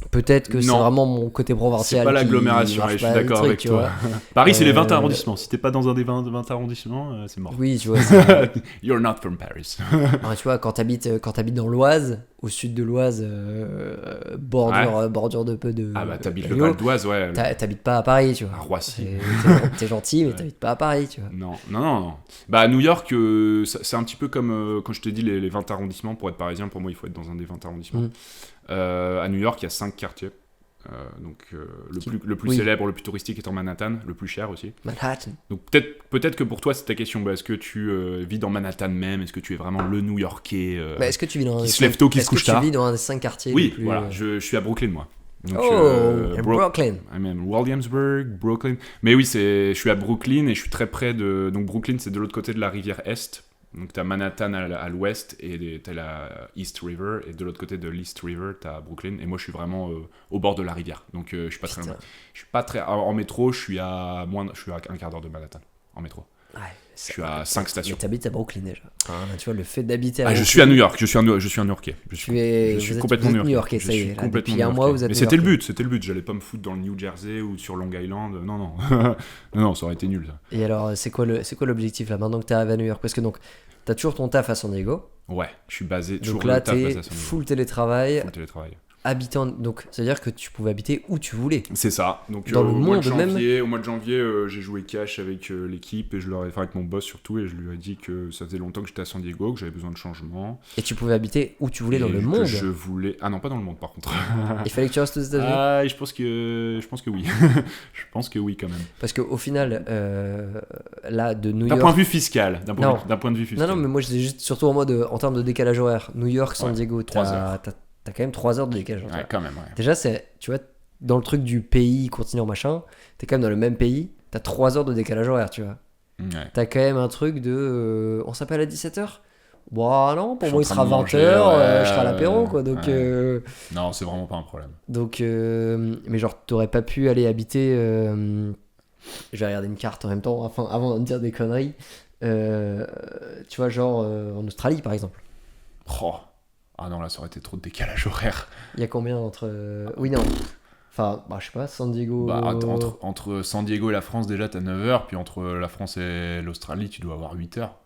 Peut-être que c'est Non. vraiment mon côté provincial. C'est pas qui l'agglomération, marche ouais, je pas suis le d'accord truc, avec tu toi. vois. Paris, c'est les 20 Euh, arrondissements. Si t'es pas dans un des 20 arrondissements, c'est mort. Oui, tu vois. You're not from Paris. Tu vois, quand t'habites dans l'Oise, au sud de l'Oise, bordure de peu de. Ah bah, t'habites le Rio, Val d'Oise, ouais. T'habites pas à Paris, tu vois. À Roissy. T'es gentil, mais t'habites pas à Paris, tu vois. Non. Bah, à New York, c'est un petit peu comme quand je t'ai dit les 20 arrondissements. Pour être parisien, pour moi, il faut être dans un des 20 arrondissements. À New York, il y a 5 quartiers. Le plus Oui. célèbre, le plus touristique étant Manhattan, le plus cher aussi. Manhattan. Donc peut-être que pour toi, c'est ta question. Est-ce que tu vis dans Manhattan même? Est-ce que tu es vraiment le New-Yorkais Bah, est-ce que tu vis dans un qui des se lève tôt, qui se couche Est-ce que tard? tu vis dans un des 5 quartiers Oui, les plus, voilà. Je suis à Brooklyn, moi. Donc, Brooklyn. I'm in Williamsburg, Brooklyn. Mais oui, je suis à Brooklyn et je suis très près de. Donc Brooklyn, c'est de l'autre côté de la rivière Est. Donc t'as Manhattan à l'ouest et t'as la East River, et de l'autre côté de l'East River t'as Brooklyn, et moi je suis vraiment au bord de la rivière, donc je suis pas très loin. Je suis pas très en métro, je suis à un quart d'heure de Manhattan en métro. Ouais, Je suis à 5 stations. Mais t'habites à Brooklyn déjà. Enfin, tu vois, le fait d'habiter à Je Brooklyn, suis à New York, je suis un New-Yorkais. Je suis vous êtes complètement New-Yorkais, ça y est. Là, depuis un mois, vous êtes Mais c'était le but, j'allais pas me foutre dans le New Jersey ou sur Long Island, non. Non, ça aurait été nul ça. Et alors, c'est quoi l'objectif là, maintenant que t'es arrivé à New York? Parce que donc, t'as toujours ton taf à San Diego. Ouais, je suis basé, toujours Donc là, le taf basé t'es à San Diego. full télétravail, Full télétravail. habitant. Donc, c'est-à-dire que tu pouvais habiter où tu voulais. C'est ça. Donc Dans le au mois de monde même. janvier, j'ai joué cash avec l'équipe et avec mon boss surtout, et je lui ai dit que ça faisait longtemps que j'étais à San Diego, que j'avais besoin de changement. Et tu pouvais habiter où tu voulais dans Et le que monde. je voulais. Ah non, pas dans le monde par contre. Il fallait que tu restes aux États-Unis. Ah, je pense que oui. Je pense que oui quand même. Parce qu'au final, là, de New D'un York. point de vue fiscal, d'un Non. point de vue fiscal. Non, mais moi, je disais juste surtout en termes de décalage horaire. New York, San Ouais, Diego, 3 heures. t'as quand même 3 heures de décalage horaire. Ouais, quand même, ouais. Déjà, tu vois, dans le truc du pays, continent, machin, t'es quand même dans le même pays, t'as 3 heures de décalage horaire, tu vois. Ouais. T'as quand même un truc de. On s'appelle à 17h. Bon, non, pour Je moi, il suis en sera train de 20h, manger, je serai à l'apéro, quoi. Donc, ouais. Non, c'est vraiment pas un problème. mais genre, t'aurais pas pu aller habiter. Je vais regarder une carte en même temps, avant de dire des conneries. Tu vois, genre en Australie, par exemple. Oh. Ah non, là, ça aurait été trop de décalage horaire. Il y a combien entre. Oui, non. Enfin, je sais pas, San Diego. Bah, entre San Diego et la France, déjà, t'as 9 heures, puis entre la France et l'Australie, tu dois avoir 8 heures.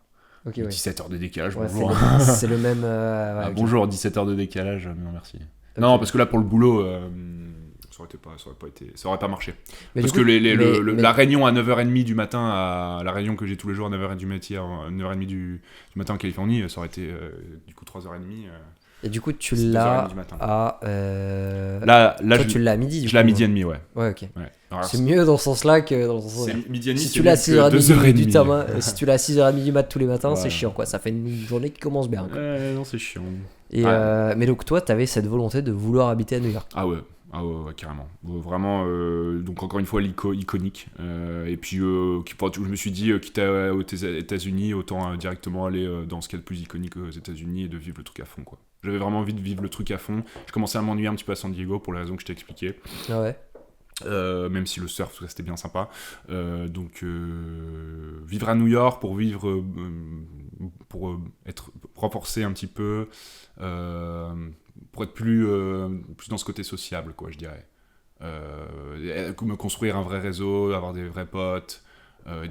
Ok, ouais. 17 heures de décalage, Ouais, bonjour. c'est le même. Ah, ok. bonjour, 17 heures de décalage, non merci. Ok. Non, parce que là, pour le boulot, ça aurait pas marché. Mais Parce du coup, que la réunion à 9h30 du matin, la réunion que j'ai tous les jours à 9h30 du matin en Californie, ça aurait été du coup 3h30. Et du coup, tu c'est l'as 2h30 du matin. à. Là, Toi, tu l'as à midi, du je coup. l'ai à midi et demi, ouais. Ouais, ok. Ouais. Alors, C'est mieux dans ce sens-là que dans le sens. c'est midi et demi, Si c'est tu l'as à mieux que 6h30 du 2h30. matin, si tu l'as à 6h30 du mat tous les matins, Ouais. c'est chiant, quoi. Ça fait une journée qui commence bien, quoi. Non, c'est chiant. Et, Ouais. mais donc, toi, t'avais cette volonté de vouloir habiter à New York. Ah ouais, carrément. Vraiment, donc encore une fois, iconique. Et puis, je me suis dit, quitte aux États-Unis, autant directement aller dans ce qu'il y a de plus iconique aux États-Unis et de vivre le truc à fond, quoi. J'avais vraiment envie de vivre le truc à fond. Je commençais à m'ennuyer un petit peu à San Diego pour les raisons que je t'ai expliquées. Ah ouais. Même si le surf, tout ça, c'était bien sympa. Donc, vivre à New York pour vivre, pour être renforcé un petit peu, pour être plus dans ce côté sociable, quoi, je dirais. Me construire un vrai réseau, avoir des vrais potes.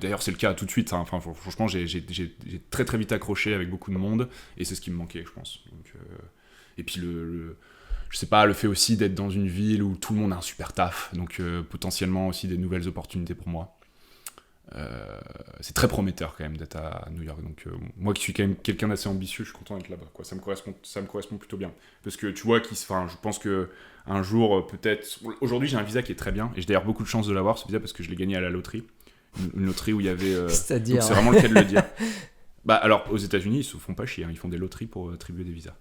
D'ailleurs, c'est le cas tout de suite. Hein. Enfin, franchement, j'ai très très vite accroché avec beaucoup de monde, et c'est ce qui me manquait, je pense. Donc, et puis je sais pas, le fait aussi d'être dans une ville où tout le monde a un super taf, donc potentiellement aussi des nouvelles opportunités pour moi. C'est très prometteur quand même d'être à New York. Donc moi qui suis quand même quelqu'un d'assez ambitieux, je suis content d'être là-bas, quoi. Ça me correspond plutôt bien. Parce que tu vois, je pense que un jour peut-être. Aujourd'hui, j'ai un visa qui est très bien, et j'ai d'ailleurs beaucoup de chance de l'avoir, ce visa, parce que je l'ai gagné à la loterie. Une loterie où il y avait. C'est-à-dire. Donc c'est vraiment le cas de le dire. Bah alors aux États-Unis, ils se font pas chier, hein. Ils font des loteries pour attribuer des visas.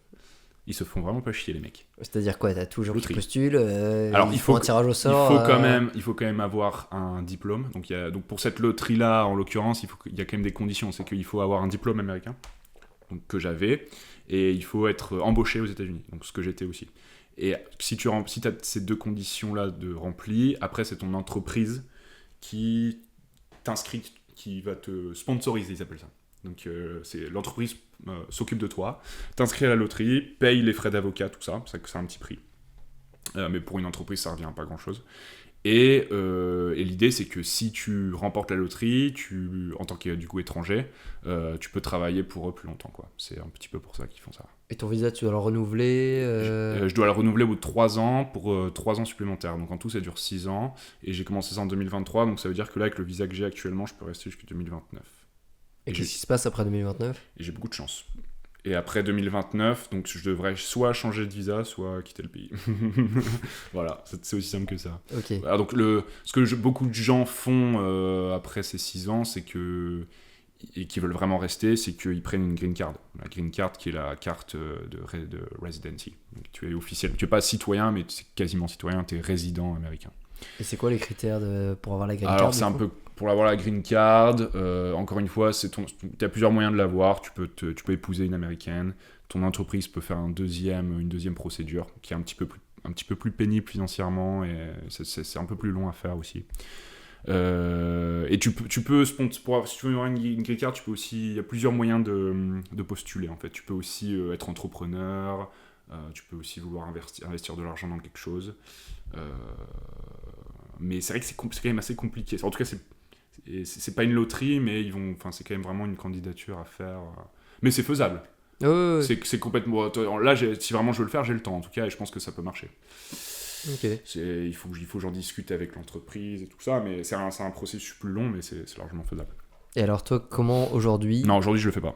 Ils se font vraiment pas chier, les mecs. C'est-à-dire quoi? T'as toujours qui Loterie. postule. Alors il faut un tirage au sort. Il faut quand même avoir un diplôme. Donc pour cette loterie-là, en l'occurrence, il y a quand même des conditions. C'est qu'il faut avoir un diplôme américain, donc que j'avais, et il faut être embauché aux États-Unis, donc ce que j'étais aussi. Et si tu as ces deux conditions-là de remplies, après c'est ton entreprise qui t'inscrit, qui va te sponsoriser, ils appellent ça. Donc c'est l'entreprise s'occupe de toi, t'inscris à la loterie, paye les frais d'avocat, tout ça, c'est un petit prix. Mais pour une entreprise, ça revient à pas grand-chose. Et l'idée, c'est que si tu remportes la loterie, en tant que du coup étranger, tu peux travailler pour eux plus longtemps, quoi. C'est un petit peu pour ça qu'ils font ça. Et ton visa, tu dois le renouveler Je dois le renouveler au bout de 3 ans pour 3 ans supplémentaires. Donc en tout, ça dure 6 ans. Et j'ai commencé ça en 2023, donc ça veut dire que là, avec le visa que j'ai actuellement, je peux rester jusqu'à 2029. Et qu'est-ce qui se passe après 2029? Et j'ai beaucoup de chance. Et après 2029, donc je devrais soit changer de visa, soit quitter le pays. Voilà, c'est aussi simple que ça. Ok. Alors donc ce que beaucoup de gens font après ces 6 ans, c'est que, et qui veulent vraiment rester, c'est qu'ils prennent une green card. La green card qui est la carte de residency. Donc, tu es officiel, tu n'es pas citoyen, mais tu es quasiment citoyen, tu es résident américain. Et c'est quoi les critères pour avoir la green card? Alors c'est un peu pour avoir la green card, encore une fois, tu as plusieurs moyens de l'avoir. Tu peux épouser une américaine, ton entreprise peut faire une deuxième procédure qui est un petit peu plus pénible financièrement, et c'est un peu plus long à faire aussi. Et si tu veux avoir une green card, tu peux aussi, il y a plusieurs moyens de postuler en fait. Tu peux aussi être entrepreneur, tu peux aussi vouloir investir de l'argent dans quelque chose. Mais c'est vrai que c'est quand même assez compliqué. En tout cas, c'est pas une loterie, mais c'est quand même vraiment une candidature à faire. Mais c'est faisable. Ouais. C'est complètement. Là, si vraiment je veux le faire, j'ai le temps en tout cas, et je pense que ça peut marcher. Ok. Il faut que j'en discute avec l'entreprise et tout ça, mais c'est un processus plus long, mais c'est largement faisable. Et alors, toi, comment aujourd'hui? Non, aujourd'hui, je le fais pas.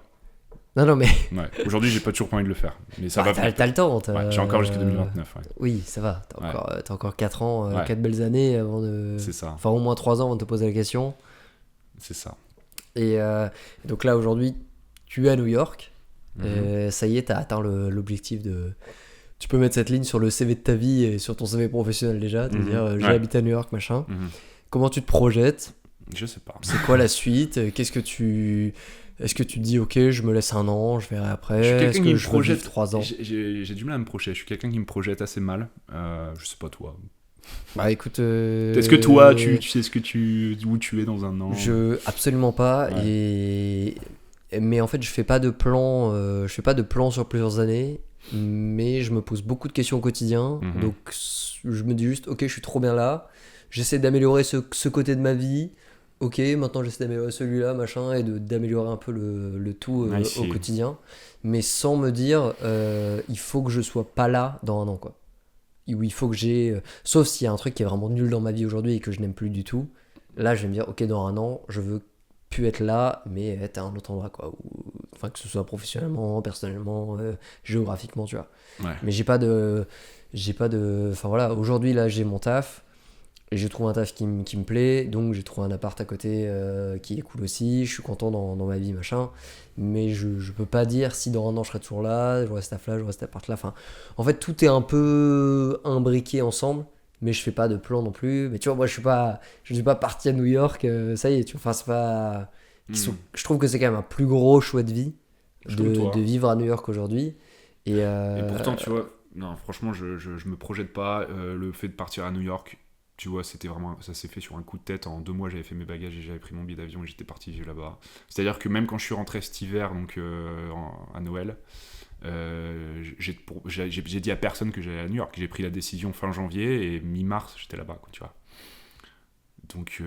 Non, mais. Ouais. Aujourd'hui, j'ai pas toujours pas envie de le faire. Mais ça va. T'as le temps. Ouais, j'ai encore jusqu'à 2029. Ouais. Oui, ça va. T'as encore 4 ans, Ouais. 4 belles années avant de. C'est ça. Enfin, au moins 3 ans avant de te poser la question. C'est ça. Et donc là, aujourd'hui, tu es à New York. Mhm. Ça y est, t'as atteint l'objectif de. Tu peux mettre cette ligne sur le CV de ta vie et sur ton CV professionnel déjà, de dire j'ai Ouais. habité à New York, machin. Mhm. Comment tu te projettes Je sais pas. C'est quoi la suite? Qu'est-ce que tu... Est-ce que tu te dis, ok, je me laisse 1 an, je verrai après? Je suis quelqu'un Est-ce qui que me je projette. projette 3 ans? J'ai du mal à me projeter. Je suis quelqu'un qui me projette assez mal. Je sais pas toi. Bah écoute... Est-ce que toi, tu sais où tu es dans un an? Absolument pas. Ouais. Mais en fait, je fais pas de plan, sur plusieurs années, mais je me pose beaucoup de questions au quotidien. Mhm. Donc, je me dis juste, ok, je suis trop bien là. J'essaie d'améliorer ce côté de ma vie. Ok, maintenant j'essaie d'améliorer celui-là, machin, et d'améliorer un peu le tout I au see. quotidien. Mais sans me dire, il faut que je sois pas là dans 1 an, quoi. Où il faut que j'ai. Sauf s'il y a un truc qui est vraiment nul dans ma vie aujourd'hui et que je n'aime plus du tout. Là, je vais me dire, ok, dans 1 an, je veux plus être là, mais être à un autre endroit, quoi. Enfin, que ce soit professionnellement, personnellement, géographiquement, tu vois. Ouais. Mais j'ai pas de. Enfin voilà, aujourd'hui, là, j'ai mon taf. Et j'ai trouvé un taf qui me plaît, donc j'ai trouvé un appart à côté qui est cool aussi. Je suis content dans ma vie, machin. Mais je peux pas dire si dans 1 an je serai toujours là, je reste à là, je reste à appart là. Enfin, en fait, tout est un peu imbriqué ensemble, mais je fais pas de plan non plus. Mais tu vois, moi, je suis pas parti à New York, ça y est, tu vois. Enfin, c'est pas. Je trouve que c'est quand même un plus gros choix de vie Comme toi. de vivre à New York aujourd'hui. Et pourtant, tu vois, non, franchement, je me projette pas. Le fait de partir à New York, tu vois, c'était vraiment, ça s'est fait sur un coup de tête. En 2 mois, j'avais fait mes bagages et j'avais pris mon billet d'avion et j'étais parti vivre là-bas. C'est-à-dire que même quand je suis rentré cet hiver, donc à Noël, j'ai dit à personne que j'allais à New York. J'ai pris la décision fin janvier et mi-mars, j'étais là-bas, quoi, tu vois. Donc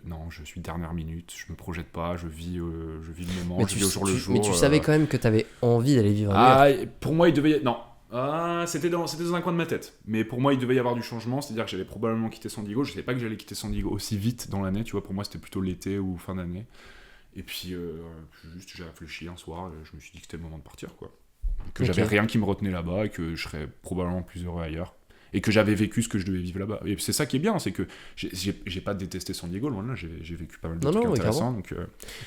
non, je suis dernière minute, je me projette pas, je vis le moment, je vis au jour le jour. Mais tu savais quand même que t'avais envie d'aller vivre à New York. Pour moi, il devait y... Non. C'était dans un coin de ma tête. Mais pour moi, il devait y avoir du changement. C'est-à-dire que j'allais probablement quitter San Diego. Je savais pas que j'allais quitter San Diego aussi vite dans l'année. Tu vois, pour moi, c'était plutôt l'été ou fin d'année. Et puis, juste, j'ai réfléchi un soir. Je me suis dit que c'était le moment de partir, quoi. Que j'avais rien qui me retenait là-bas et que je serais probablement plus heureux ailleurs. Et que j'avais vécu ce que je devais vivre là-bas. Et c'est ça qui est bien, c'est que j'ai pas détesté San Diego, loin de là, j'ai vécu pas mal de trucs intéressants. Donc,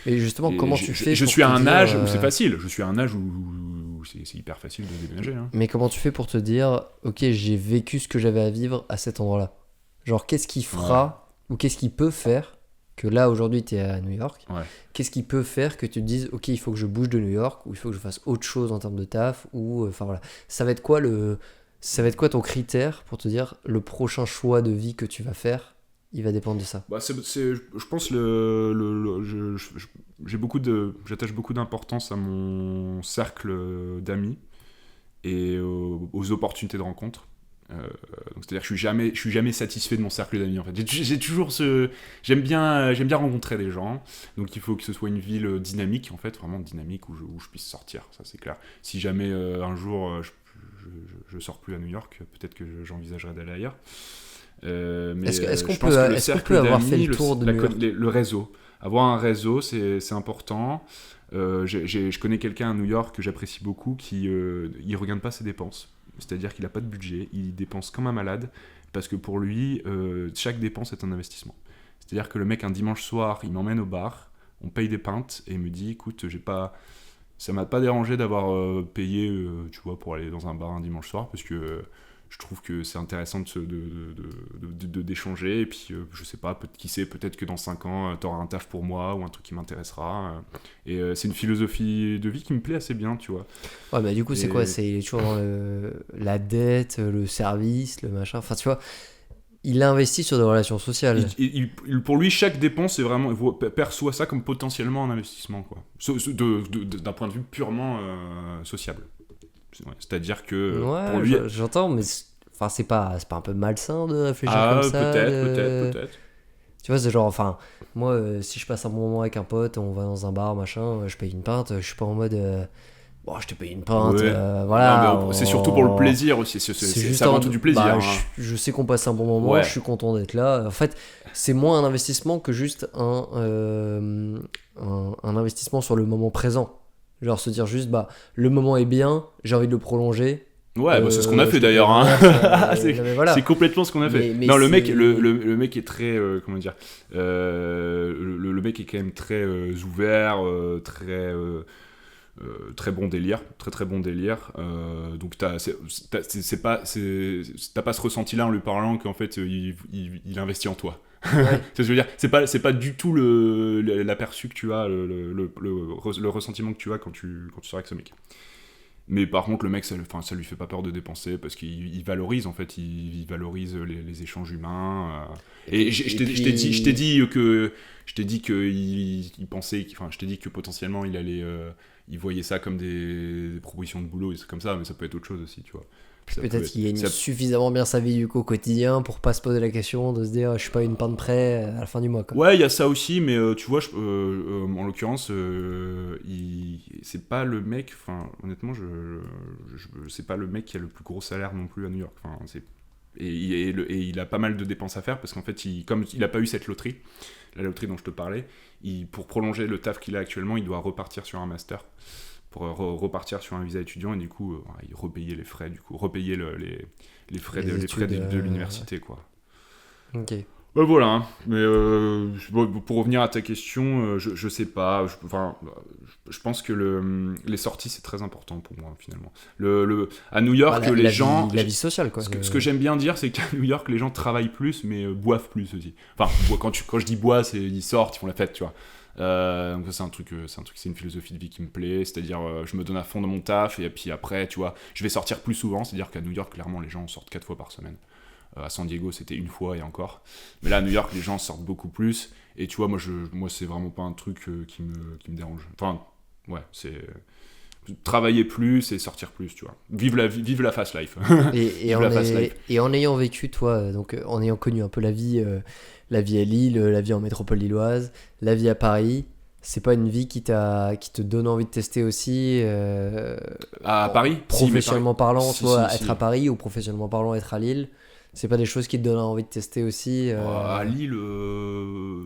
mais justement, comment tu fais je suis à un âge où c'est facile, je suis à un âge où c'est hyper facile de déménager. Hein. Mais comment tu fais pour te dire, ok, j'ai vécu ce que j'avais à vivre à cet endroit-là? Genre, qu'est-ce qui fera, ou qu'est-ce qui peut faire que là, aujourd'hui, t'es à New York, qu'est-ce qui peut faire que tu te dises, ok, il faut que je bouge de New York, ou il faut que je fasse autre chose en termes de taf, ou, enfin voilà. Ça va être quoi ton critère pour te dire le prochain choix de vie que tu vas faire, il va dépendre de ça? Je pense j'attache beaucoup d'importance à mon cercle d'amis et aux opportunités de rencontre. Donc c'est-à-dire que je suis jamais satisfait de mon cercle d'amis en fait. J'ai toujours j'aime bien rencontrer des gens. Donc il faut que ce soit une ville dynamique en fait, vraiment dynamique où je puisse sortir, ça c'est clair. Si jamais un jour je sors plus à New York, peut-être que j'envisagerai d'aller ailleurs. Mais est-ce qu'on peut avoir fait le tour de New York? Le réseau. Avoir un réseau, c'est important. Je connais quelqu'un à New York que j'apprécie beaucoup qui il regarde pas ses dépenses. C'est-à-dire qu'il n'a pas de budget, il dépense comme un malade, parce que pour lui, chaque dépense est un investissement. C'est-à-dire que le mec, un dimanche soir, il m'emmène au bar, on paye des pintes, et il me dit, écoute, ça m'a pas dérangé d'avoir payé, tu vois, pour aller dans un bar un dimanche soir, parce que je trouve que c'est intéressant d'échanger, et puis je sais pas, qui sait, peut-être que dans 5 ans, t'auras un taf pour moi, ou un truc qui m'intéressera, et c'est une philosophie de vie qui me plaît assez bien, tu vois. Ouais, bah du coup, c'est quoi? Il est toujours dans la dette, le service, le machin, enfin tu vois, il investit sur des relations sociales. Pour lui, chaque dépense, c'est vraiment, il perçoit ça comme potentiellement un investissement, quoi. D'un point de vue purement sociable. C'est-à-dire que pour lui, j'entends, mais c'est pas un peu malsain de réfléchir comme ça? Peut-être. Tu vois, c'est genre, enfin, moi, si je passe un bon moment avec un pote, on va dans un bar, machin, je paye une pinte, je suis pas en mode, bon, je te paye une pinte, voilà. Non, c'est surtout pour le plaisir aussi, c'est avant tout du plaisir. Bah, je sais qu'on passe un bon moment, je suis content d'être là. En fait, c'est moins un investissement que juste un investissement sur le moment présent. Genre se dire juste, bah, le moment est bien, j'ai envie de le prolonger. Ouais, c'est ce qu'on a fait d'ailleurs. Hein. C'est complètement ce qu'on a fait. Non, le mec est très, comment dire, le mec est quand même très ouvert, très bon délire, très bon délire. Donc t'as pas ce ressenti-là en lui parlant qu'en fait il investit en toi. Ouais. C'est ce que je veux dire. C'est pas du tout l'aperçu que tu as, le ressentiment que tu as quand tu sors avec ce mec. Mais par contre, le mec, ça lui fait pas peur de dépenser parce qu'il valorise, en fait, il valorise les échanges humains. Et je t'ai dit que il pensait, enfin, je t'ai dit que potentiellement il voyait ça comme des propositions de boulot et c'est comme ça, mais ça peut être autre chose aussi, tu vois. Peut-être qu'il gagne suffisamment bien sa vie du coup au quotidien pour pas se poser la question de se dire je suis pas une panne près à la fin du mois, quoi. Ouais, il y a ça aussi, mais tu vois, en l'occurrence, c'est pas le mec, enfin honnêtement, c'est pas le mec qui a le plus gros salaire non plus à New York. Enfin, et il a pas mal de dépenses à faire parce qu'en fait, comme il a pas eu cette loterie, la loterie dont je te parlais, pour prolonger le taf qu'il a actuellement, il doit repartir sur un master. Pour repartir sur un visa étudiant et du coup il repayait les frais, les frais de l'université, quoi. Ok. Voilà, hein. Mais pour revenir à ta question, je sais pas, je pense que les sorties c'est très important pour moi finalement. À New York, les gens... La vie sociale, quoi. Ce que j'aime bien dire, c'est qu'à New York, les gens travaillent plus mais boivent plus aussi. Enfin, quand je dis bois, c'est ils sortent, ils font la fête, tu vois. Donc ça, c'est une philosophie de vie qui me plaît, c'est-à-dire je me donne à fond dans mon taf et puis après, tu vois, je vais sortir plus souvent, c'est-à-dire qu'à New York, clairement, les gens sortent 4 fois par semaine. À San Diego, c'était 1 fois et encore. Mais là, à New York, les gens sortent beaucoup plus. Et tu vois, moi c'est vraiment pas un truc qui me dérange. Enfin, ouais, c'est travailler plus et sortir plus, tu vois. Vive la fast life. Et en ayant vécu, toi, donc en ayant connu un peu la vie à Lille, la vie en métropole lilloise, la vie à Paris, c'est pas une vie qui te donne envie de tester aussi à Paris, professionnellement parlant, toi, être à Paris, ou professionnellement parlant, être à Lille? C'est pas des choses qui te donnent envie de tester aussi À Lille,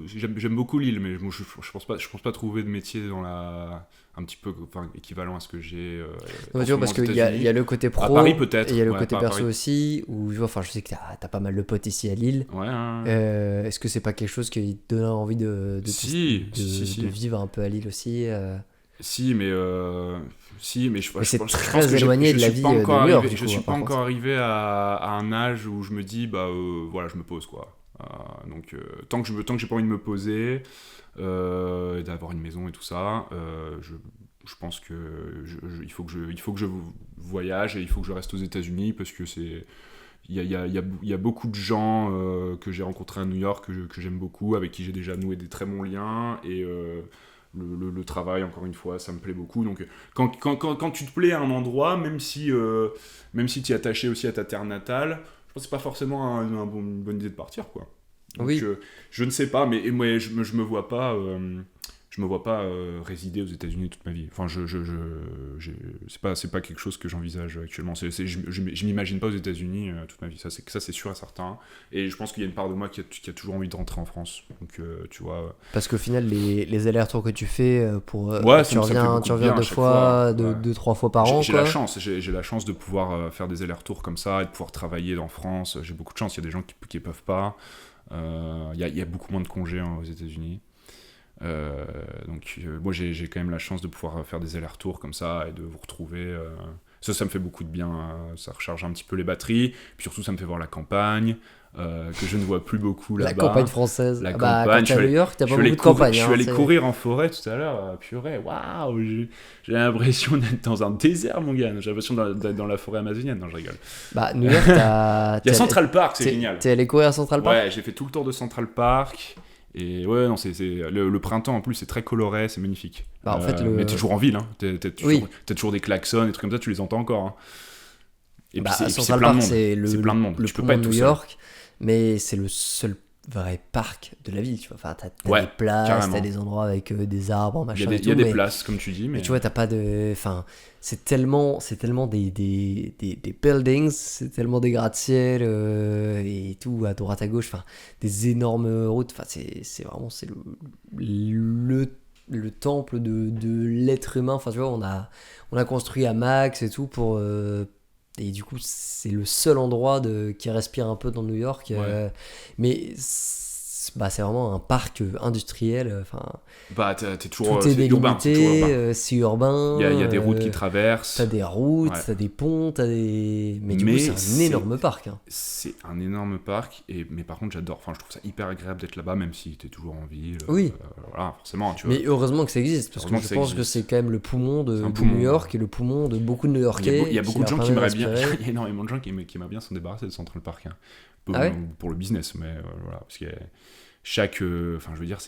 j'aime beaucoup Lille, mais je pense pas trouver de métier un petit peu équivalent à ce que j'ai. Tu vois, parce qu'il y a le côté pro, à Paris peut-être, et il y a le côté perso aussi, où je sais que t'as pas mal de potes ici à Lille. Ouais. Est-ce que c'est pas quelque chose qui te donne envie de vivre un peu à Lille aussi Si, mais c'est très éloigné de la vie de New York. Je suis pas encore arrivé à un âge où je me dis voilà, je me pose, quoi. Donc tant que j'ai pas envie de me poser, d'avoir une maison et tout ça, je pense que il faut que je voyage et il faut que je reste aux États-Unis parce que il y a beaucoup de gens que j'ai rencontrés à New York que j'aime beaucoup, avec qui j'ai déjà noué des très bons liens et le travail, encore une fois, ça me plaît beaucoup. Donc quand tu te plais à un endroit, même si tu es attaché aussi à ta terre natale, je pense que c'est pas forcément une bonne idée de partir, quoi. Donc, oui. Je ne sais pas, mais moi je me vois pas résider aux États-Unis toute ma vie. Enfin, c'est pas quelque chose que j'envisage actuellement. Je m'imagine pas aux États-Unis toute ma vie. Ça c'est sûr et certain. Et je pense qu'il y a une part de moi qui a toujours envie de rentrer en France. Donc tu vois. Parce qu'au final, les allers-retours que tu fais pour tu reviens 2 fois, 2-3 fois par an. J'ai la chance de pouvoir faire des allers-retours comme ça et de pouvoir travailler en France. J'ai beaucoup de chance. Il y a des gens qui peuvent pas. Il y a beaucoup moins de congés aux États-Unis. Donc moi j'ai quand même la chance de pouvoir faire des allers-retours comme ça et de vous retrouver. Ça me fait beaucoup de bien. Ça recharge un petit peu les batteries. Puis surtout, ça me fait voir la campagne. Que je ne vois plus beaucoup là-bas. La campagne française. La campagne. Quand t'es à New York, t'as pas beaucoup de campagne. Je suis allé courir en forêt tout à l'heure. Purée, waouh, j'ai l'impression d'être dans un désert, mon gars. J'ai l'impression d'être dans la forêt amazonienne. Non, je rigole. New York, il y a Central Park, c'est génial. T'es allé courir à Central Park? Ouais, j'ai fait tout le tour de Central Park. Et ouais, non, c'est le printemps en plus, c'est très coloré, c'est magnifique. En fait, mais t'es toujours en ville, hein. T'as toujours des klaxons, des trucs comme ça, tu les entends encore. Hein. Et puis c'est plein de monde. C'est plein de monde. Tu peux pas être tout New York, mais c'est le seul vrai parc de la ville, tu vois. Enfin, t'as des places, carrément. T'as des endroits avec des arbres, machin. Il y a des places, comme tu dis, mais tu vois, t'as pas de. Enfin, c'est tellement des buildings, c'est tellement des gratte-ciel et tout à droite à gauche. Enfin, des énormes routes. Enfin, c'est vraiment le temple de l'être humain. Enfin, tu vois, on a construit à max et tout pour. Et du coup, c'est le seul endroit qui respire un peu dans New York. Ouais. Mais c'est vraiment un parc industriel. Enfin, Bah, t'es toujours. tout est C'est urbain. C'est toujours urbain. délimité, c'est urbain. Il y a des routes qui traversent. T'as des routes, Ouais. t'as des ponts, t'as des. Mais du coup, c'est un énorme parc. Hein. C'est un énorme parc, mais par contre, j'adore. Enfin, je trouve ça hyper agréable d'être là-bas, même si t'es toujours en ville. Oui. Voilà, forcément, tu vois. Mais heureusement que ça existe, parce que Heureusement je que ça pense que existe. c'est quand même le poumon de poumon, New York et le poumon de beaucoup de New-Yorkais. Il y a beaucoup de gens leur qui permet aimeraient bien. d'inspirer. Il y a énormément de gens qui aimeraient bien s'en débarrasser de Central Park. Hein. Ah ouais Pour le business, mais voilà. Parce que enfin, je veux dire,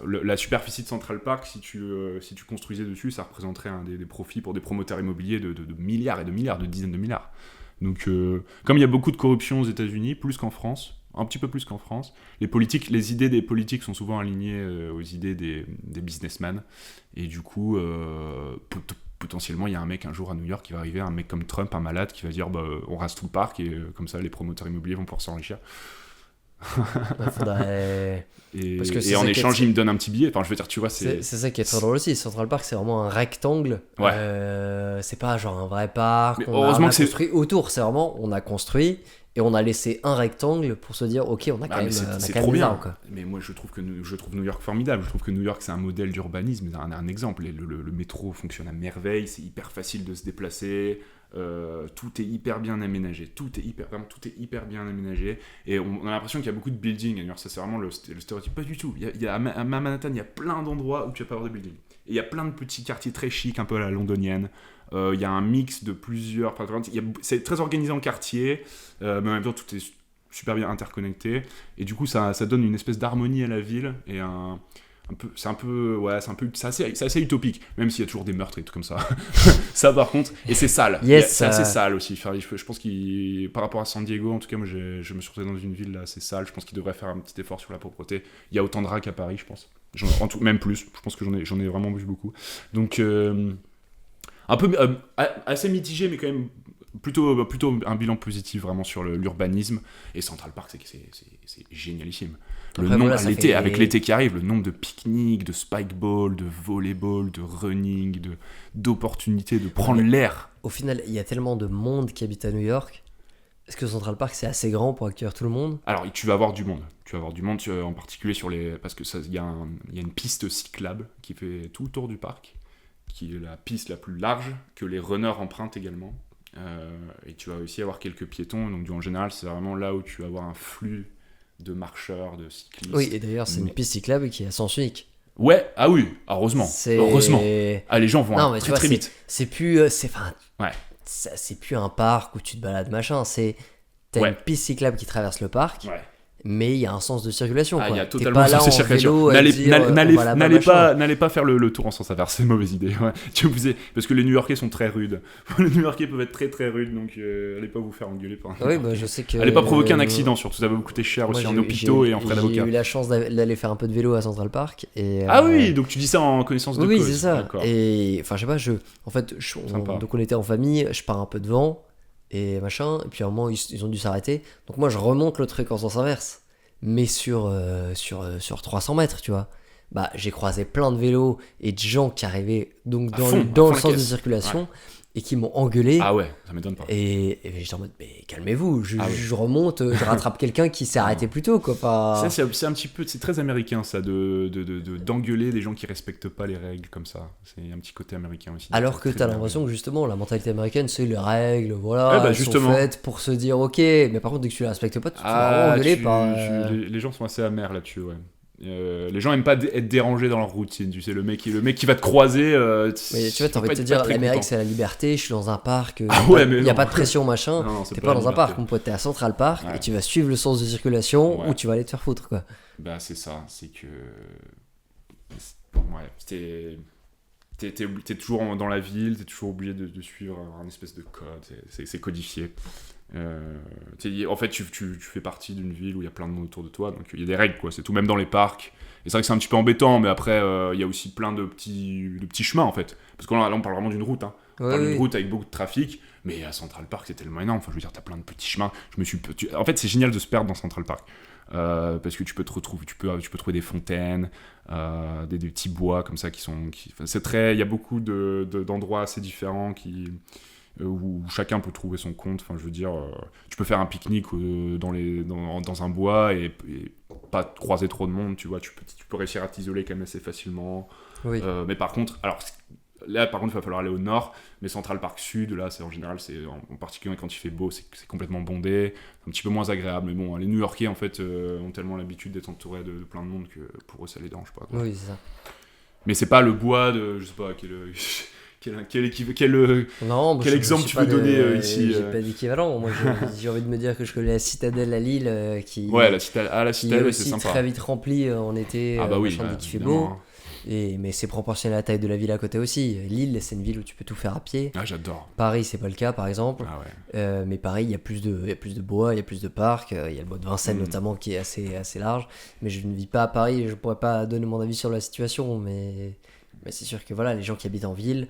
la superficie de Central Park, si tu construisais dessus, ça représenterait des profits pour des promoteurs immobiliers de milliards et de milliards, de dizaines de milliards. Donc, comme il y a beaucoup de corruption aux États-Unis, plus qu'en France, un petit peu plus qu'en France, les idées des politiques sont souvent alignées aux idées des businessmen. Et du coup, potentiellement, il y a un mec un jour à New York qui va arriver, un mec comme Trump, un malade, qui va dire on rase tout le parc et comme ça, les promoteurs immobiliers vont pouvoir s'enrichir. Faudrait... Parce que et en échange, il me donne un petit billet. Enfin, je veux dire, tu vois, c'est ça qui est très drôle aussi. Central Park, c'est vraiment un rectangle. Ouais. C'est pas genre un vrai parc. Mais on a construit autour. C'est vraiment, on a construit et on a laissé un rectangle pour se dire, ok, on a quand même, c'est quand trop même bien. arbres, quoi. Mais moi, je trouve New York formidable. Je trouve que New York, c'est un modèle d'urbanisme, un exemple. Le métro fonctionne à merveille. C'est hyper facile de se déplacer. Tout est hyper bien aménagé, tout est hyper bien aménagé, et on a l'impression qu'il y a beaucoup de buildings. Alors ça, c'est vraiment le stéréotype. Pas du tout. À Manhattan, il y a plein d'endroits où tu vas pas avoir de buildings, et il y a plein de petits quartiers très chics, un peu à la londonienne. Il y a un mix de plusieurs, c'est très organisé en quartier, mais en même temps tout est super bien interconnecté, et du coup ça donne une espèce d'harmonie à la ville, et c'est assez utopique, même s'il y a toujours des meurtres et tout comme ça. Ça par contre, et c'est sale. C'est assez sale aussi. Enfin, je pense qu'il, par rapport à San Diego, en tout cas, moi je me suis retrouvé dans une ville là assez sale. Je pense qu'il devrait faire un petit effort sur la propreté. Il y a autant de rats qu'à Paris, je pense. Même plus. Je pense que j'en ai vraiment vu beaucoup. Donc un peu assez mitigé, mais quand même plutôt un bilan positif vraiment sur l'urbanisme. Et Central Park, c'est génialissime. Avec l'été qui arrive, le nombre de pique-niques, de spike-ball, de volleyball, de running, d'opportunités de prendre l'air. Au final, il y a tellement de monde qui habite à New York. Est-ce que Central Park, c'est assez grand pour accueillir tout le monde ? Alors, tu vas avoir du monde. En particulier parce que il y a une piste cyclable qui fait tout le tour du parc, qui est la piste la plus large que les runners empruntent également. Et tu vas aussi avoir quelques piétons. Donc, en général, c'est vraiment là où tu vas avoir un flux de marcheurs, de cyclistes. Oui, et d'ailleurs, c'est une piste cyclable qui est à sens unique. Ouais, ah oui, heureusement. Heureusement. Ah, les gens vont très vite. C'est plus, c'est plus un parc où tu te balades machin. T'as une piste cyclable qui traverse le parc. Ouais. Mais il y a un sens de circulation. Il y a totalement un sens de circulation. N'allez pas faire le tour en sens inverse, c'est une mauvaise idée. Ouais. Parce que les New-Yorkais sont très rudes. Les New-Yorkais peuvent être très très rudes, donc allez pas vous faire engueuler par un Oui, je sais que. Allez pas provoquer un accident, surtout ça va vous coûter cher aussi en hôpitaux et en frais d'avocat. J'ai eu la chance d'aller faire un peu de vélo à Central Park. Ah oui, donc tu dis ça en connaissance de cause. Oui, c'est ça. D'accord. Et enfin, je sais pas, donc on était en famille, je pars un peu devant et machin, et puis à un moment ils ont dû s'arrêter. Donc moi je remonte le truc en sens inverse. Mais sur 300 mètres, tu vois. Bah, j'ai croisé plein de vélos et de gens qui arrivaient donc dans le sens de circulation et qui m'ont engueulé. Ah ouais, ça m'étonne pas. Et j'étais en mode, mais calmez-vous, je remonte, je rattrape quelqu'un qui s'est arrêté plus tôt, quoi. Ça, c'est un petit peu, c'est très américain, ça, d'engueuler des gens qui respectent pas les règles comme ça. C'est un petit côté américain aussi. Alors que t'as l'impression que justement, la mentalité américaine, c'est les règles, voilà, elles sont faites pour se dire, ok, mais par contre, dès que tu les respectes pas, tu te fais vraiment engueuler par... Les gens sont assez amers là-dessus, ouais. Les gens aiment pas être dérangés dans leur routine, tu sais, le mec qui va te croiser. Mais tu vois, t'as envie de te dire, l'Amérique c'est la liberté, je suis dans un parc, il n'y a pas de pression, machin. T'es pas dans un parc, mon pote, t'es à Central Park et tu vas suivre le sens de circulation ou tu vas aller te faire foutre, quoi. Bah, c'est ça, c'est que. T'es toujours dans la ville, t'es toujours obligé de suivre un espèce de code, c'est codifié. En fait, tu fais partie d'une ville où il y a plein de monde autour de toi, donc il y a des règles, quoi. C'est tout, même dans les parcs. Et c'est vrai que c'est un petit peu embêtant, mais après, il y a aussi plein de petits chemins, en fait. Parce que là, on parle vraiment d'une route. Hein. On parle d'une route avec beaucoup de trafic, mais à Central Park, c'est tellement énorme. Enfin, je veux dire, t'as plein de petits chemins. En fait, c'est génial de se perdre dans Central Park. Parce que tu peux trouver des fontaines, des petits bois comme ça c'est très, il y a beaucoup d'endroits assez différents où chacun peut trouver son compte. Enfin, je veux dire, tu peux faire un pique-nique dans un bois et pas croiser trop de monde, tu vois, tu peux réussir à t'isoler quand même assez facilement. Oui. Mais par contre, là, il va falloir aller au nord, mais Central Park Sud, là, c'est en général, en particulier quand il fait beau, c'est complètement bondé, un petit peu moins agréable. Mais bon, les New-Yorkais, en fait, ont tellement l'habitude d'être entourés de plein de monde que pour eux, ça les dérange pas, quoi. Oui, c'est ça. Mais c'est pas le bois de, je sais pas, quel exemple tu veux donner ici J'ai pas d'équivalent. Moi, j'ai envie de me dire que je connais la Citadelle à Lille, qui, Ouais, la Citadelle, qui est aussi c'est sympa. très vite remplie en été, Ah bah oui, dès qu'il fait évidemment, beau. hein. Mais c'est proportionnel à la taille de la ville à côté aussi. Lille, c'est une ville où tu peux tout faire à pied. Ah, j'adore. Paris, c'est pas le cas, par exemple. Ah ouais. Mais Paris, il y a plus de bois, il y a plus de parcs. Il y a le bois de Vincennes notamment qui est assez large. Mais je ne vis pas à Paris et je pourrais pas donner mon avis sur la situation. Mais c'est sûr que voilà, les gens qui habitent en ville,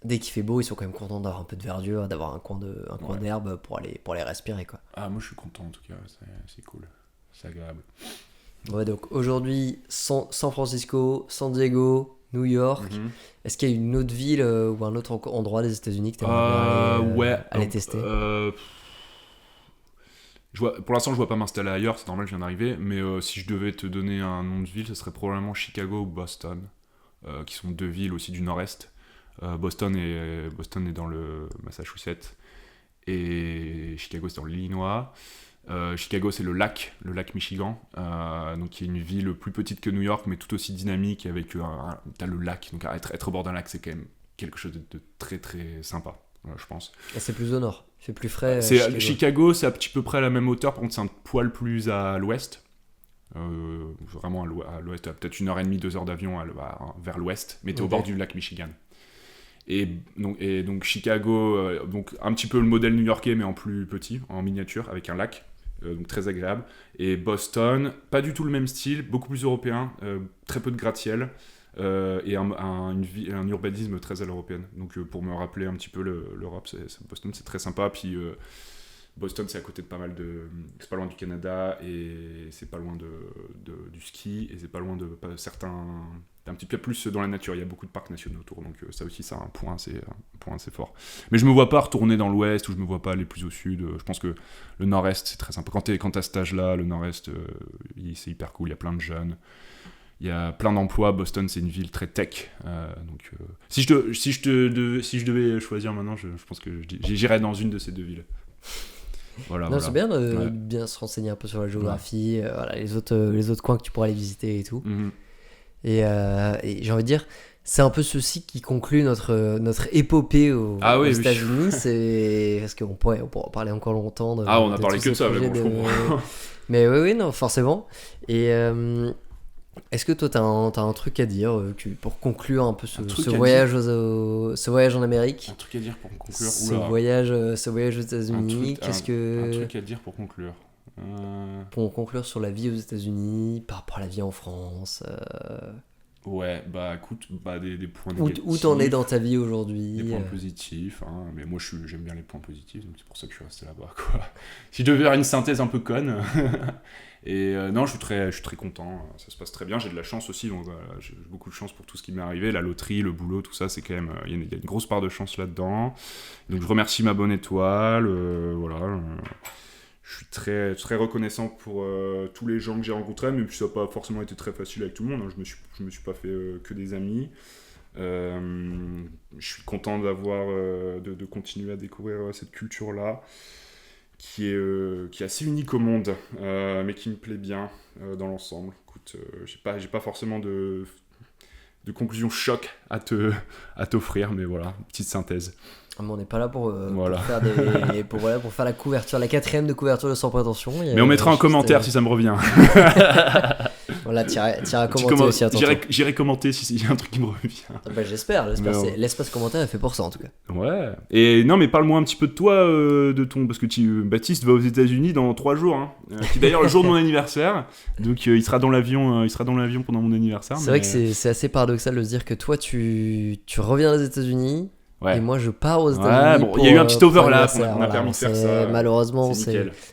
dès qu'il fait beau, ils sont quand même contents d'avoir un peu de verdure, d'avoir un coin d'herbe pour aller respirer, quoi. Ah, moi je suis content en tout cas, c'est cool. C'est agréable. Ouais, donc aujourd'hui, San Francisco, San Diego, New York. Est-ce qu'il y a une autre ville ou un autre endroit des États-Unis que tu aimerais aller tester? Pour l'instant, je vois pas m'installer ailleurs, c'est normal, je viens d'arriver. Mais si je devais te donner un nom de ville, ce serait probablement Chicago ou Boston, qui sont deux villes aussi du nord-est. Boston est dans le Massachusetts et Chicago c'est dans l'Illinois. Chicago c'est le lac Michigan, donc qui est une ville plus petite que New York mais tout aussi dynamique avec t'as le lac, donc être au bord d'un lac c'est quand même quelque chose de très très sympa, je pense. Et c'est plus au nord, c'est plus frais. Chicago c'est à petit peu près à la même hauteur, par contre c'est un poil plus à l'ouest. Vraiment à l'ouest, peut-être 1h30, 2 heures d'avion vers l'ouest, mais t'es au bord du lac Michigan. Et donc Chicago, donc un petit peu le modèle new-yorkais mais en plus petit, en miniature, avec un lac, donc très agréable. Et Boston, pas du tout le même style, beaucoup plus européen, très peu de gratte-ciel, et un urbanisme très à l'européenne. Donc pour me rappeler un petit peu l'Europe, Boston c'est très sympa. Puis Boston c'est à côté de pas mal c'est pas loin du Canada et c'est pas loin du ski et c'est pas loin de certains. Un petit peu plus dans la nature, il y a beaucoup de parcs nationaux autour, donc ça aussi c'est un point assez fort. Mais je me vois pas retourner dans l'ouest ou je me vois pas aller plus au sud. Je pense que le nord-est c'est très sympa. Quand t'as cet âge-là, le nord-est c'est hyper cool, il y a plein de jeunes, il y a plein d'emplois. Boston c'est une ville très tech, donc si je devais choisir maintenant, je pense que j'irais dans une de ces deux villes. Voilà. C'est bien de bien se renseigner un peu sur la géographie, voilà, les autres coins que tu pourras aller visiter et tout. Et j'ai envie de dire, c'est un peu ceci qui conclut notre épopée aux États-Unis. C'est parce qu'on pourrait en parler encore longtemps. On a parlé que de ça, mais bon, je comprends. Mais oui, non, forcément. Et est-ce que toi, t'as un truc à dire pour conclure un peu ce voyage en Amérique? Un truc à dire pour conclure. Ce voyage aux États-Unis. Un truc à dire pour conclure. Pour conclure sur la vie aux États-Unis par rapport à la vie en France. Ouais, bah écoute, des points négatifs. Où t'en es dans ta vie aujourd'hui? Des points positifs, hein, mais moi j'aime bien les points positifs, donc c'est pour ça que je suis resté là-bas, quoi. Si je devais faire une synthèse un peu conne. Et non, je suis très content, ça se passe très bien, j'ai de la chance aussi, donc j'ai beaucoup de chance pour tout ce qui m'est arrivé, la loterie, le boulot, tout ça, c'est quand même, il y a une grosse part de chance là-dedans. Donc je remercie ma bonne étoile, voilà. Je suis très, très reconnaissant pour tous les gens que j'ai rencontrés, mais ça n'a pas forcément été très facile avec tout le monde. Hein. Je me suis pas fait que des amis. Je suis content de continuer à découvrir cette culture-là, qui est assez unique au monde, mais qui me plaît bien dans l'ensemble. Écoute, j'ai pas forcément de conclusion choc à t'offrir, mais voilà, petite synthèse. On n'est pas là pour faire la couverture, la 4ème de couverture de Sans Prétention. Mais on mettra un commentaire si ça me revient. Voilà, t'iras commenter aussi à ton tour. J'irai commenter s'il y a un truc qui me revient. Bah, j'espère. L'espace commentaire est fait pour ça en tout cas. Ouais. Et non, mais parle-moi un petit peu de toi, parce que Baptiste va aux États-Unis dans 3 jours, hein, qui est d'ailleurs le jour de mon anniversaire. Donc il sera dans l'avion, pendant mon anniversaire. C'est vrai que c'est assez paradoxal de se dire que toi tu reviens aux États-Unis. Ouais. Et moi je pars aux États-Unis. Il y a eu un petit overlap, on a permis de faire ça. Malheureusement,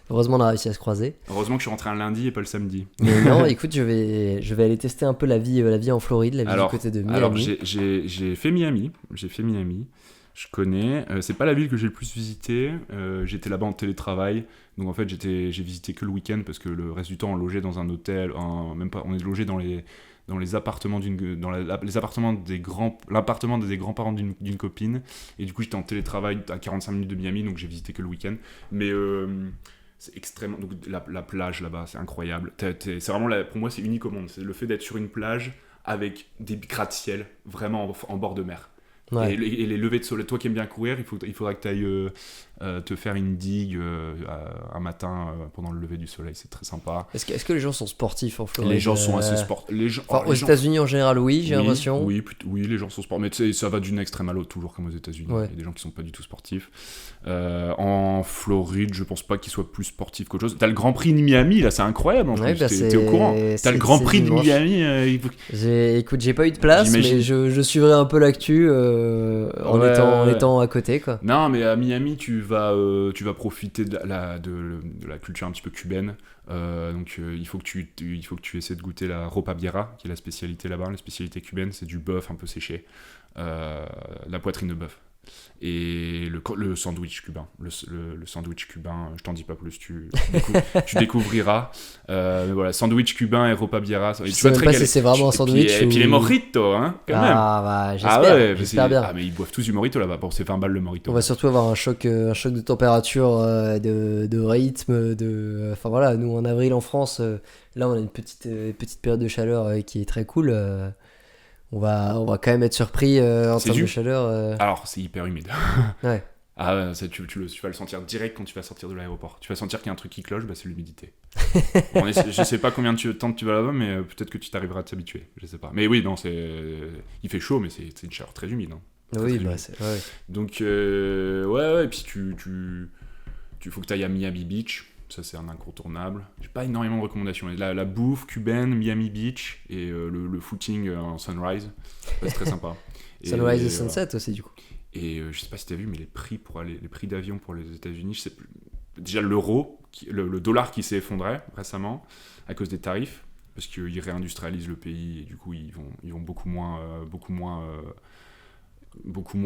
heureusement on a réussi à se croiser. Heureusement que je suis rentré un lundi et pas le samedi. Mais non, écoute, je vais aller tester un peu la vie en Floride, du côté de Miami. Alors j'ai fait Miami. Je connais. C'est pas la ville que j'ai le plus visité. J'étais là-bas en télétravail. Donc en fait, j'ai visité que le week-end parce que le reste du temps, on logeait dans un hôtel. Même pas, on est logé dans les appartements les appartements l'appartement des grands-parents d'une copine. Et du coup, j'étais en télétravail à 45 minutes de Miami, donc j'ai visité que le week-end. Mais c'est extrêmement. Donc la plage là-bas, c'est incroyable. C'est vraiment pour moi, c'est unique au monde. C'est le fait d'être sur une plage avec des gratte-ciel vraiment en bord de mer. Ouais. Et les levées de soleil, toi qui aimes bien courir, il faudra que tu ailles te faire une digue un matin pendant le lever du soleil, c'est très sympa. Est-ce que les gens sont sportifs en Floride? Les gens sont assez sportifs. Aux États-Unis en général, oui, j'ai l'impression. Oui, les gens sont sportifs, mais tu sais, ça va d'une extrême à l'autre, toujours comme aux États-Unis. Ouais. Il y a des gens qui sont pas du tout sportifs. En Floride, je pense pas qu'ils soient plus sportifs qu'autre chose. T'as le Grand Prix de Miami, là, c'est incroyable en plus. T'es au courant. T'as le Grand Prix de Miami. Écoute, j'ai pas eu de place, mais je suivrai un peu l'actu en étant à côté, quoi. Non, mais à Miami, tu vas profiter de la culture un petit peu cubaine. Donc il faut que tu essaies de goûter la ropa vieja, qui est la spécialité là-bas. La spécialité cubaine, c'est du bœuf un peu séché, la poitrine de bœuf. Et le sandwich cubain. Le sandwich cubain, je t'en dis pas plus, tu découvriras. Mais voilà, sandwich cubain et ropa vieja. Je sais même pas si c'est vraiment un sandwich. Et puis les mojitos, hein, quand même. Bah, j'espère bien. Ah, mais ils boivent tous du mojito là-bas. Bon, c'est 20 balles le mojito. On va surtout avoir un choc de température, de rythme. Enfin voilà, nous en avril en France, là on a une petite période de chaleur qui est très cool. On va quand même être surpris en termes de chaleur. Alors, c'est hyper humide. Ouais. Ah, tu vas le sentir direct quand tu vas sortir de l'aéroport. Tu vas sentir qu'il y a un truc qui cloche, bah, c'est l'humidité. Bon, je sais pas combien de temps tu vas là-bas, mais peut-être que tu t'arriveras à t'habituer. Je sais pas. Mais oui, non, il fait chaud, mais c'est une chaleur très humide. Hein. Oui, très bah humide. c'est. Ouais. Donc, ouais, et puis tu faut que tu ailles à Miami Beach. Ça, c'est un incontournable. J'ai pas énormément de recommandations. La bouffe cubaine, Miami Beach et le footing en sunrise. C'est très sympa. Sunrise et sunset aussi, du coup. Et je sais pas si t'as vu, mais les prix d'avion pour les États-Unis, déjà l'euro, le dollar qui s'est effondré récemment à cause des tarifs, parce qu'ils réindustrialisent le pays et du coup ils vont beaucoup moins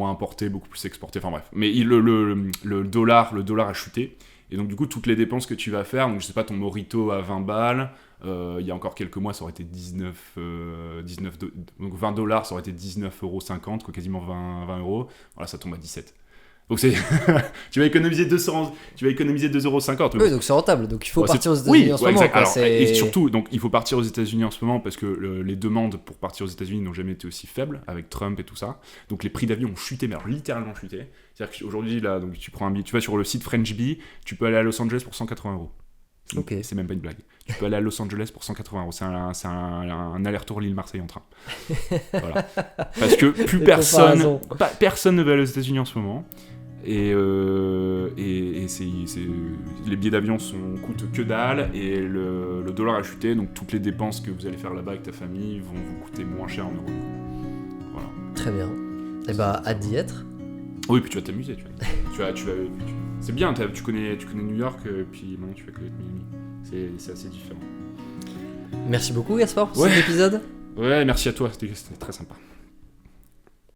importer, beaucoup plus exporter. Enfin bref, mais le dollar a chuté. Et donc du coup toutes les dépenses que tu vas faire, donc je sais pas, ton mojito à 20 balles, il y a encore quelques mois ça aurait été donc $20 ça aurait été 19,50 €, quoi, quasiment 20 €, voilà, ça tombe à 17. Donc tu vas économiser 2,50 €. Oui, donc c'est rentable, donc il faut partir aux États-Unis en ce moment. Alors, et surtout, donc, il faut partir aux États-Unis en ce moment parce que les demandes pour partir aux États-Unis n'ont jamais été aussi faibles avec Trump et tout ça. Donc les prix d'avion ont chuté, mais alors littéralement chuté. C'est-à-dire qu'aujourd'hui, là, donc, tu prends un billet, tu vas sur le site French Bee, tu peux aller à Los Angeles pour 180 €. Ok. C'est même pas une blague. Tu peux aller à Los Angeles pour 180 €. C'est un aller-retour Lille-Marseille en train. Voilà. Parce que personne ne va aller aux États-Unis en ce moment. Et les billets d'avion coûtent que dalle et le dollar a chuté, donc toutes les dépenses que vous allez faire là-bas avec ta famille vont vous coûter moins cher en euros. Voilà. Très bien. Et bah, hâte d'y être. Oui, puis tu vas t'amuser. C'est bien, tu connais New York, puis maintenant tu vas connaître Miami. C'est assez différent. Merci beaucoup, Gaspard, pour cet épisode. Ouais, merci à toi, c'était très sympa.